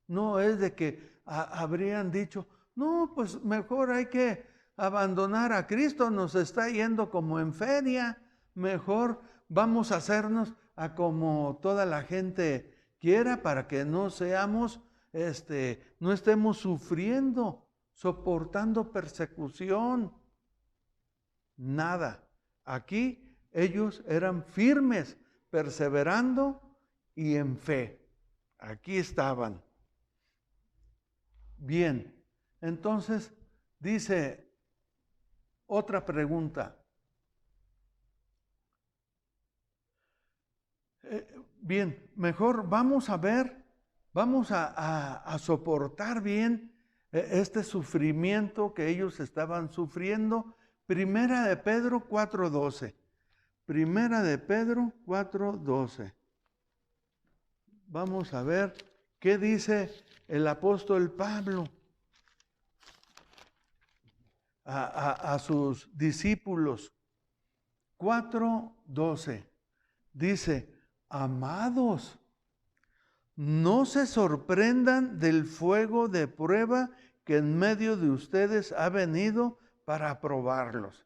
Speaker 5: No es de que habrían dicho, no, pues mejor hay que abandonar a Cristo, nos está yendo como en feria, mejor vamos a hacernos a como toda la gente quiera para que no seamos, no estemos sufriendo, soportando persecución. Nada. Aquí ellos eran firmes, perseverando y en fe. Aquí estaban. Bien, entonces dice otra pregunta. Bien, mejor vamos a ver, vamos a soportar bien este sufrimiento que ellos estaban sufriendo. Primera de Pedro 4:12. Primera de Pedro 4:12. Vamos a ver qué dice el apóstol Pablo a sus discípulos. 4:12. Dice, amados, no se sorprendan del fuego de prueba que en medio de ustedes ha venido para probarlos.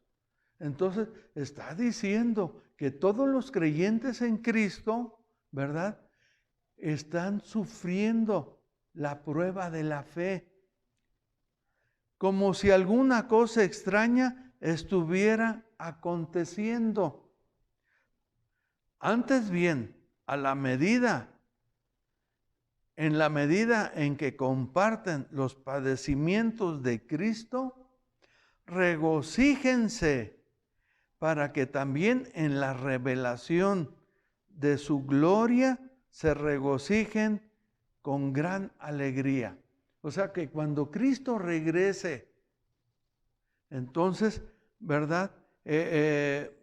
Speaker 5: Entonces está diciendo que todos los creyentes en Cristo, ¿verdad?, están sufriendo la prueba de la fe, como si alguna cosa extraña estuviera aconteciendo. Antes bien, en la medida en que comparten los padecimientos de Cristo, regocíjense para que también en la revelación de su gloria se regocijen con gran alegría. O sea que cuando Cristo regrese, entonces, ¿verdad?, que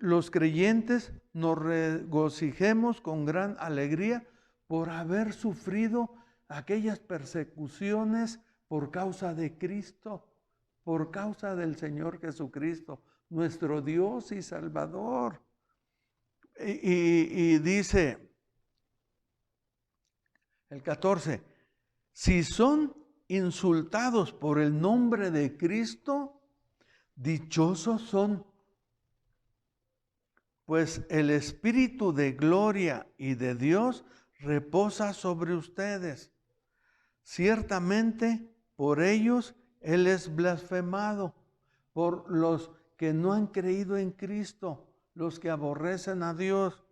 Speaker 5: los creyentes nos regocijemos con gran alegría por haber sufrido aquellas persecuciones por causa de Cristo, por causa del Señor Jesucristo, nuestro Dios y Salvador. Y dice el 14, si son insultados por el nombre de Cristo, dichosos son, pues el Espíritu de gloria y de Dios reposa sobre ustedes. Ciertamente por ellos Él es blasfemado, por los que no han creído en Cristo, los que aborrecen a Dios,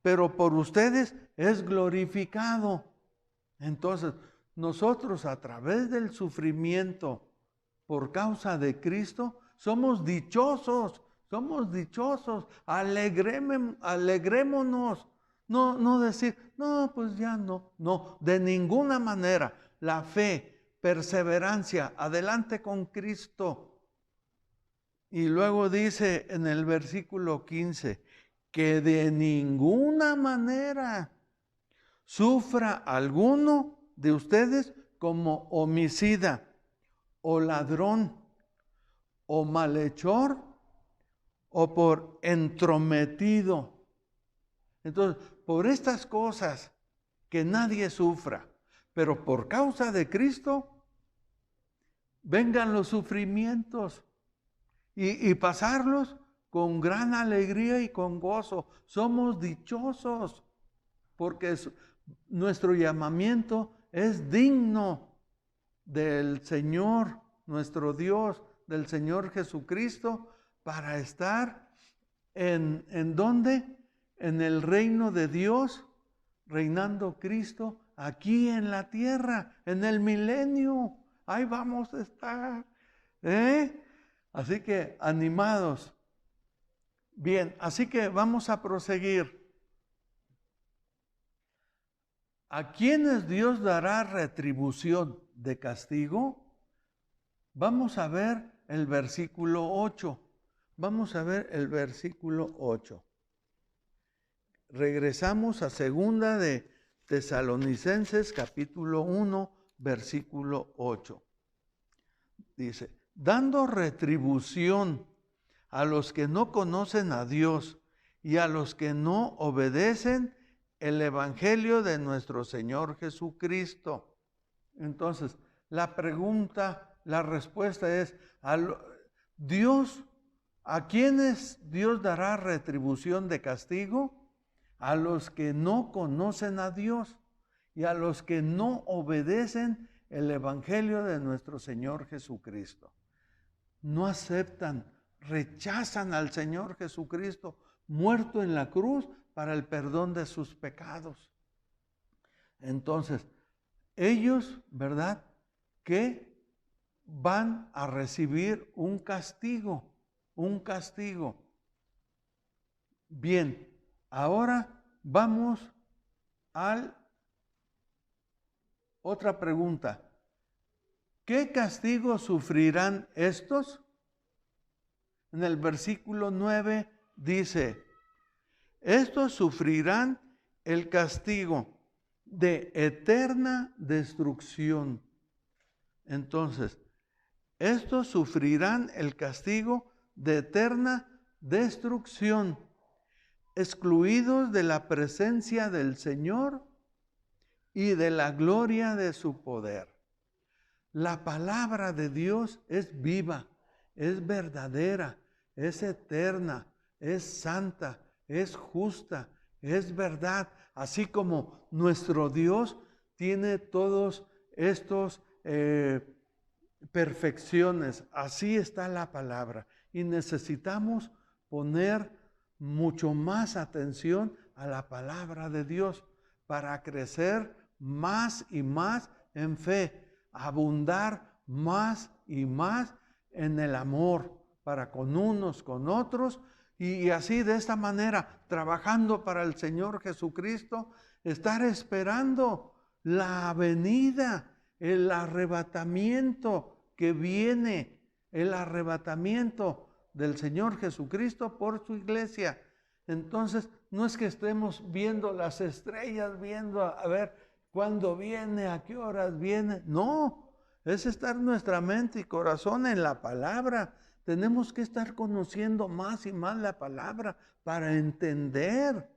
Speaker 5: pero por ustedes es glorificado. Entonces, nosotros a través del sufrimiento por causa de Cristo, somos dichosos, alegrémonos, No decir, no, pues ya no. No, de ninguna manera. La fe, perseverancia, adelante con Cristo. Y luego dice en el versículo 15, que de ninguna manera sufra alguno de ustedes como homicida, o ladrón, o malhechor, o por entrometido. Entonces, por estas cosas, que nadie sufra, pero por causa de Cristo, vengan los sufrimientos y pasarlos con gran alegría y con gozo. Somos dichosos porque nuestro llamamiento es digno del Señor, nuestro Dios, del Señor Jesucristo, para estar ¿en dónde? En el reino de Dios, reinando Cristo aquí en la tierra, en el milenio. Ahí vamos a estar. Así que animados. Bien, así que vamos a proseguir. ¿A quiénes Dios dará retribución de castigo? Vamos a ver el versículo 8. Vamos a ver el versículo 8. Regresamos a segunda de Tesalonicenses, capítulo 1, versículo 8. Dice, dando retribución a los que no conocen a Dios y a los que no obedecen el evangelio de nuestro Señor Jesucristo. Entonces, la pregunta, la respuesta es, Dios, ¿a quiénes Dios dará retribución de castigo? A los que no conocen a Dios y a los que no obedecen el evangelio de nuestro Señor Jesucristo. No aceptan, rechazan al Señor Jesucristo, muerto en la cruz para el perdón de sus pecados. Entonces, ellos, ¿verdad?, que van a recibir un castigo, un castigo. Bien, ahora vamos a otra pregunta. ¿Qué castigo sufrirán estos? En el versículo 9 dice, estos sufrirán el castigo de eterna destrucción. Entonces, estos sufrirán el castigo de eterna destrucción, excluidos de la presencia del Señor y de la gloria de su poder. La palabra de Dios es viva, es verdadera, es eterna, es santa, es justa, es verdad. Así como nuestro Dios tiene todos estos perfecciones, así está la palabra. Y necesitamos poner mucho más atención a la palabra de Dios para crecer más y más en fe, abundar más y más en el amor para con unos, con otros, y así de esta manera, trabajando para el Señor Jesucristo, estar esperando la venida, el arrebatamiento que viene, el arrebatamiento del Señor Jesucristo por su iglesia. Entonces, no es que estemos viendo las estrellas, viendo a ver cuándo viene, a qué horas viene. No, es estar nuestra mente y corazón en la palabra. Tenemos que estar conociendo más y más la palabra para entender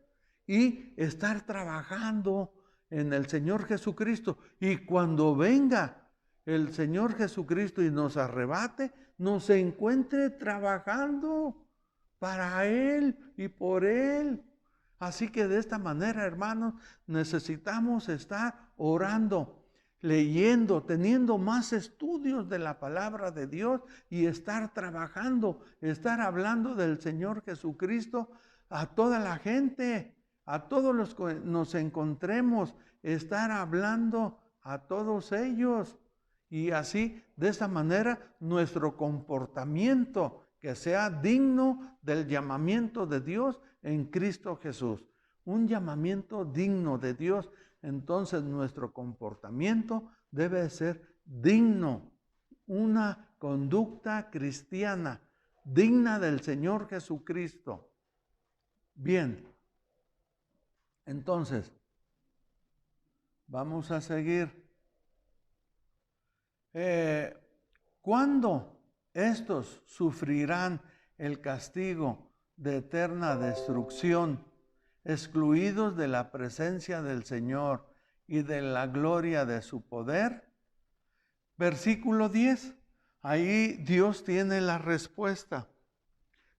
Speaker 5: y estar trabajando en el Señor Jesucristo. Y cuando venga el Señor Jesucristo y nos arrebate, nos encuentre trabajando para Él y por Él. Así que de esta manera, hermanos, necesitamos estar orando, leyendo, teniendo más estudios de la palabra de Dios y estar trabajando, estar hablando del Señor Jesucristo a toda la gente, a todos los que nos encontremos, estar hablando a todos ellos. Y así, de esta manera, nuestro comportamiento que sea digno del llamamiento de Dios en Cristo Jesús. un llamamiento digno de Dios. Entonces nuestro comportamiento debe ser digno, una conducta cristiana, digna del Señor Jesucristo. Bien, entonces, vamos a seguir. ¿Cuándo estos sufrirán el castigo de eterna destrucción, excluidos de la presencia del Señor y de la gloria de su poder? Versículo 10, ahí Dios tiene la respuesta.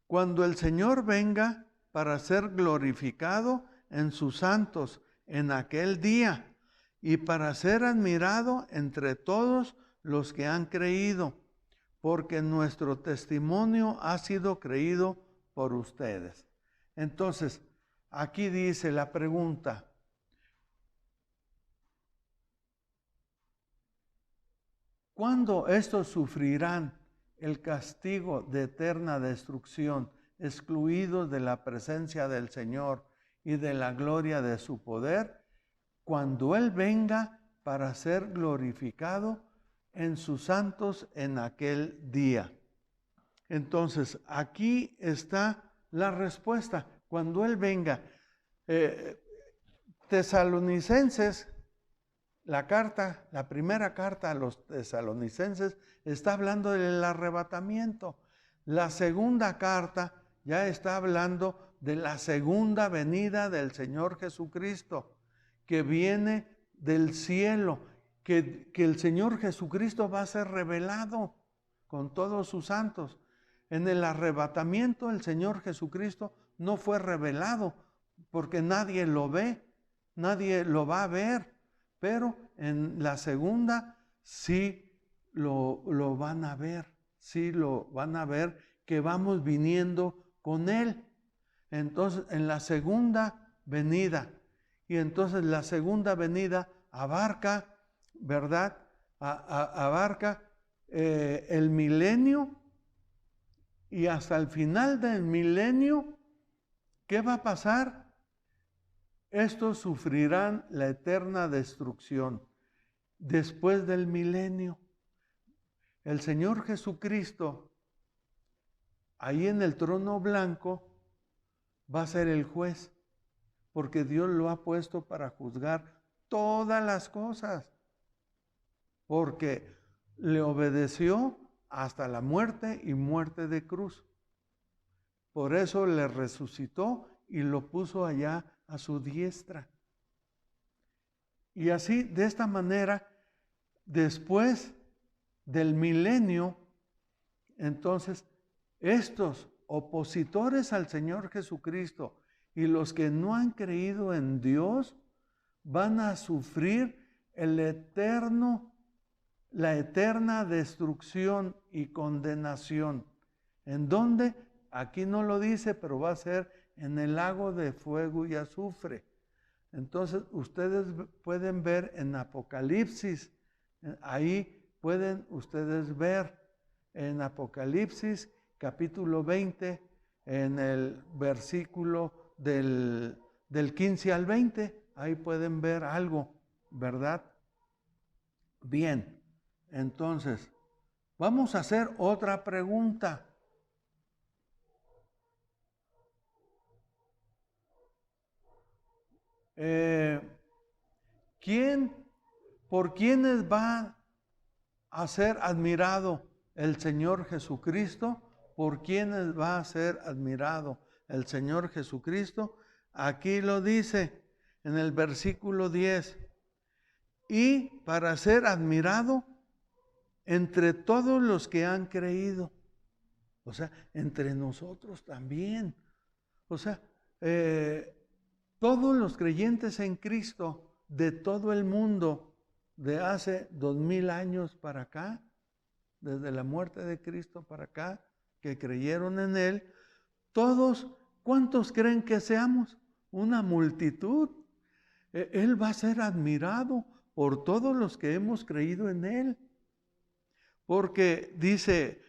Speaker 5: Cuando el Señor venga para ser glorificado en sus santos en aquel día y para ser admirado entre todos los que han creído, porque nuestro testimonio ha sido creído por ustedes. Entonces, aquí dice la pregunta: ¿cuándo estos sufrirán el castigo de eterna destrucción, excluidos de la presencia del Señor y de la gloria de su poder? Cuando Él venga para ser glorificado en sus santos en aquel día. Entonces, aquí está la respuesta. Cuando Él venga. Tesalonicenses, la primera carta a los tesalonicenses está hablando del arrebatamiento. La segunda carta ya está hablando de la segunda venida del Señor Jesucristo, que viene del cielo, que el Señor Jesucristo va a ser revelado con todos sus santos. En el arrebatamiento el Señor Jesucristo no fue revelado porque nadie lo ve, nadie lo va a ver, pero en la segunda sí lo van a ver, sí lo van a ver, que vamos viniendo con Él. Entonces, en la segunda venida, y entonces la segunda venida abarca, ¿verdad? Abarca el milenio, y hasta el final del milenio, ¿qué va a pasar? Estos sufrirán la eterna destrucción. Después del milenio, el Señor Jesucristo, ahí en el trono blanco, va a ser el juez, porque Dios lo ha puesto para juzgar todas las cosas, porque le obedeció hasta la muerte y muerte de cruz. Por eso le resucitó y lo puso allá a su diestra. Y así, de esta manera, después del milenio, entonces, estos opositores al Señor Jesucristo y los que no han creído en Dios van a sufrir la eterna destrucción y condenación. ¿En dónde? Aquí no lo dice, pero va a ser en el lago de fuego y azufre. Entonces, ustedes pueden ver en Apocalipsis, ahí pueden ustedes ver en Apocalipsis capítulo 20, en el versículo del 15 al 20, ahí pueden ver algo, ¿verdad? Bien, entonces, vamos a hacer otra pregunta. ¿Por quiénes va a ser admirado el Señor Jesucristo? ¿Por quiénes va a ser admirado el Señor Jesucristo? Aquí lo dice en el versículo 10. Y para ser admirado entre todos los que han creído. O sea, entre nosotros también. O sea, todos los creyentes en Cristo de todo el mundo, de hace 2000 años para acá, desde la muerte de Cristo para acá, que creyeron en Él, todos, ¿cuántos creen que seamos? Una multitud. Él va a ser admirado por todos los que hemos creído en Él. Porque dice,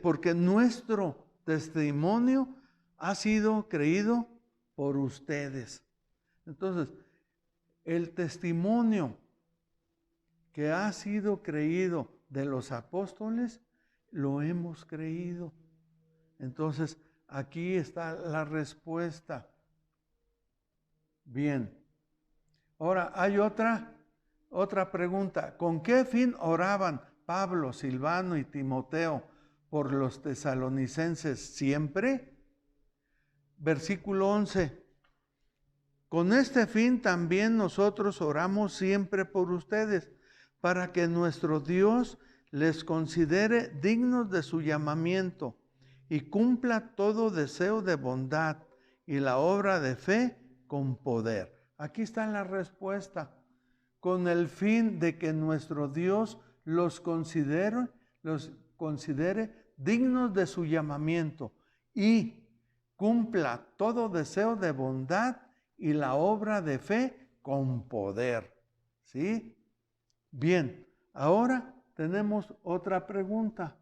Speaker 5: porque nuestro testimonio ha sido creído por ustedes. Entonces, el testimonio que ha sido creído de los apóstoles, lo hemos creído. Entonces, aquí está la respuesta. Bien. Ahora, hay otra pregunta. ¿Con qué fin oraban Pablo, Silvano y Timoteo por los tesalonicenses siempre? Versículo 11. Con este fin también nosotros oramos siempre por ustedes, para que nuestro Dios les considere dignos de su llamamiento y cumpla todo deseo de bondad y la obra de fe con poder. Aquí está la respuesta. Con el fin de que nuestro Dios los considere dignos de su llamamiento y cumpla todo deseo de bondad y la obra de fe con poder. ¿Sí? Bien, ahora tenemos otra pregunta.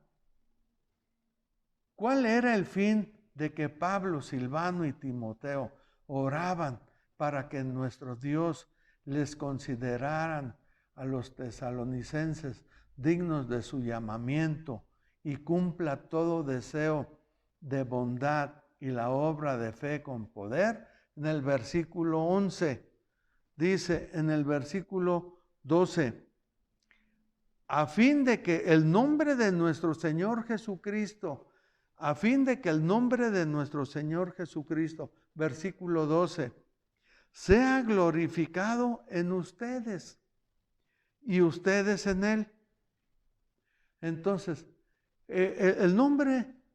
Speaker 5: ¿Cuál era el fin de que Pablo, Silvano y Timoteo oraban para que nuestro Dios les consideraran a los tesalonicenses dignos de su llamamiento y cumpla todo deseo de bondad y la obra de fe con poder? En el versículo 11 dice, en el versículo 12, a fin de que el nombre de nuestro Señor Jesucristo, versículo 12, sea glorificado en ustedes y ustedes en Él. Entonces,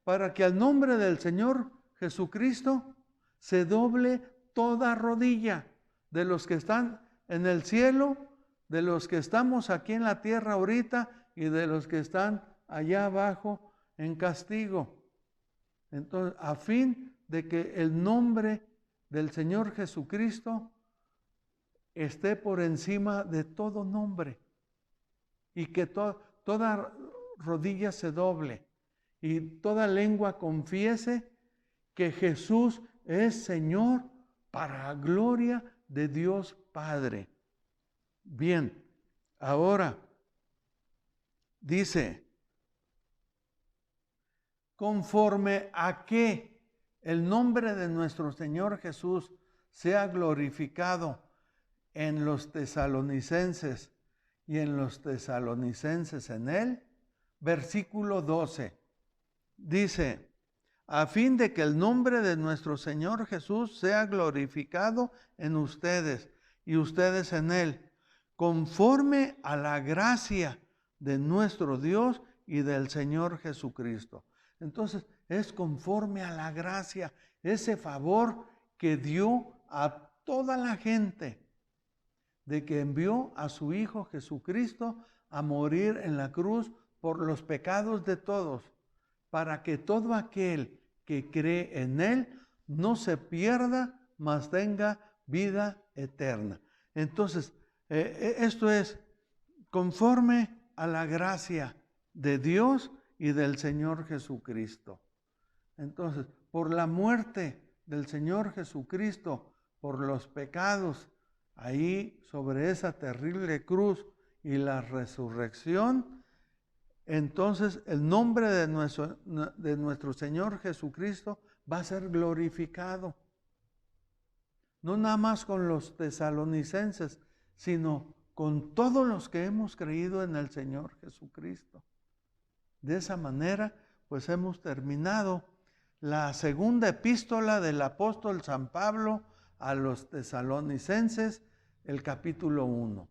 Speaker 5: para que al nombre del Señor Jesucristo se doble toda rodilla de los que están en el cielo, de los que estamos aquí en la tierra ahorita y de los que están allá abajo en castigo. Entonces, a fin de que el nombre del Señor Jesucristo esté por encima de todo nombre y que toda rodilla se doble y toda lengua confiese que Jesús es Señor para gloria de Dios Padre. Bien, ahora dice, conforme a que el nombre de nuestro Señor Jesús sea glorificado en los tesalonicenses y en los tesalonicenses en Él, versículo 12, dice, a fin de que el nombre de nuestro Señor Jesús sea glorificado en ustedes y ustedes en Él, conforme a la gracia de nuestro Dios y del Señor Jesucristo. Entonces, es conforme a la gracia, ese favor que dio a toda la gente, de que envió a su Hijo Jesucristo a morir en la cruz por los pecados de todos, para que todo aquel que cree en Él no se pierda, mas tenga vida eterna. Entonces, esto es conforme a la gracia de Dios y del Señor Jesucristo. Entonces, por la muerte del Señor Jesucristo, por los pecados, ahí sobre esa terrible cruz y la resurrección, entonces el nombre de nuestro Señor Jesucristo va a ser glorificado. No nada más con los tesalonicenses, sino con todos los que hemos creído en el Señor Jesucristo. De esa manera, pues hemos terminado la segunda epístola del apóstol San Pablo a los tesalonicenses, el capítulo 1.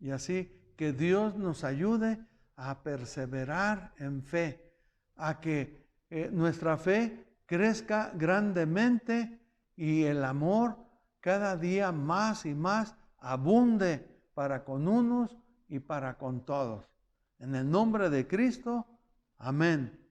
Speaker 5: Y así que Dios nos ayude a perseverar en fe, a que nuestra fe crezca grandemente y el amor cada día más y más abunde para con unos y para con todos. En el nombre de Cristo, amén.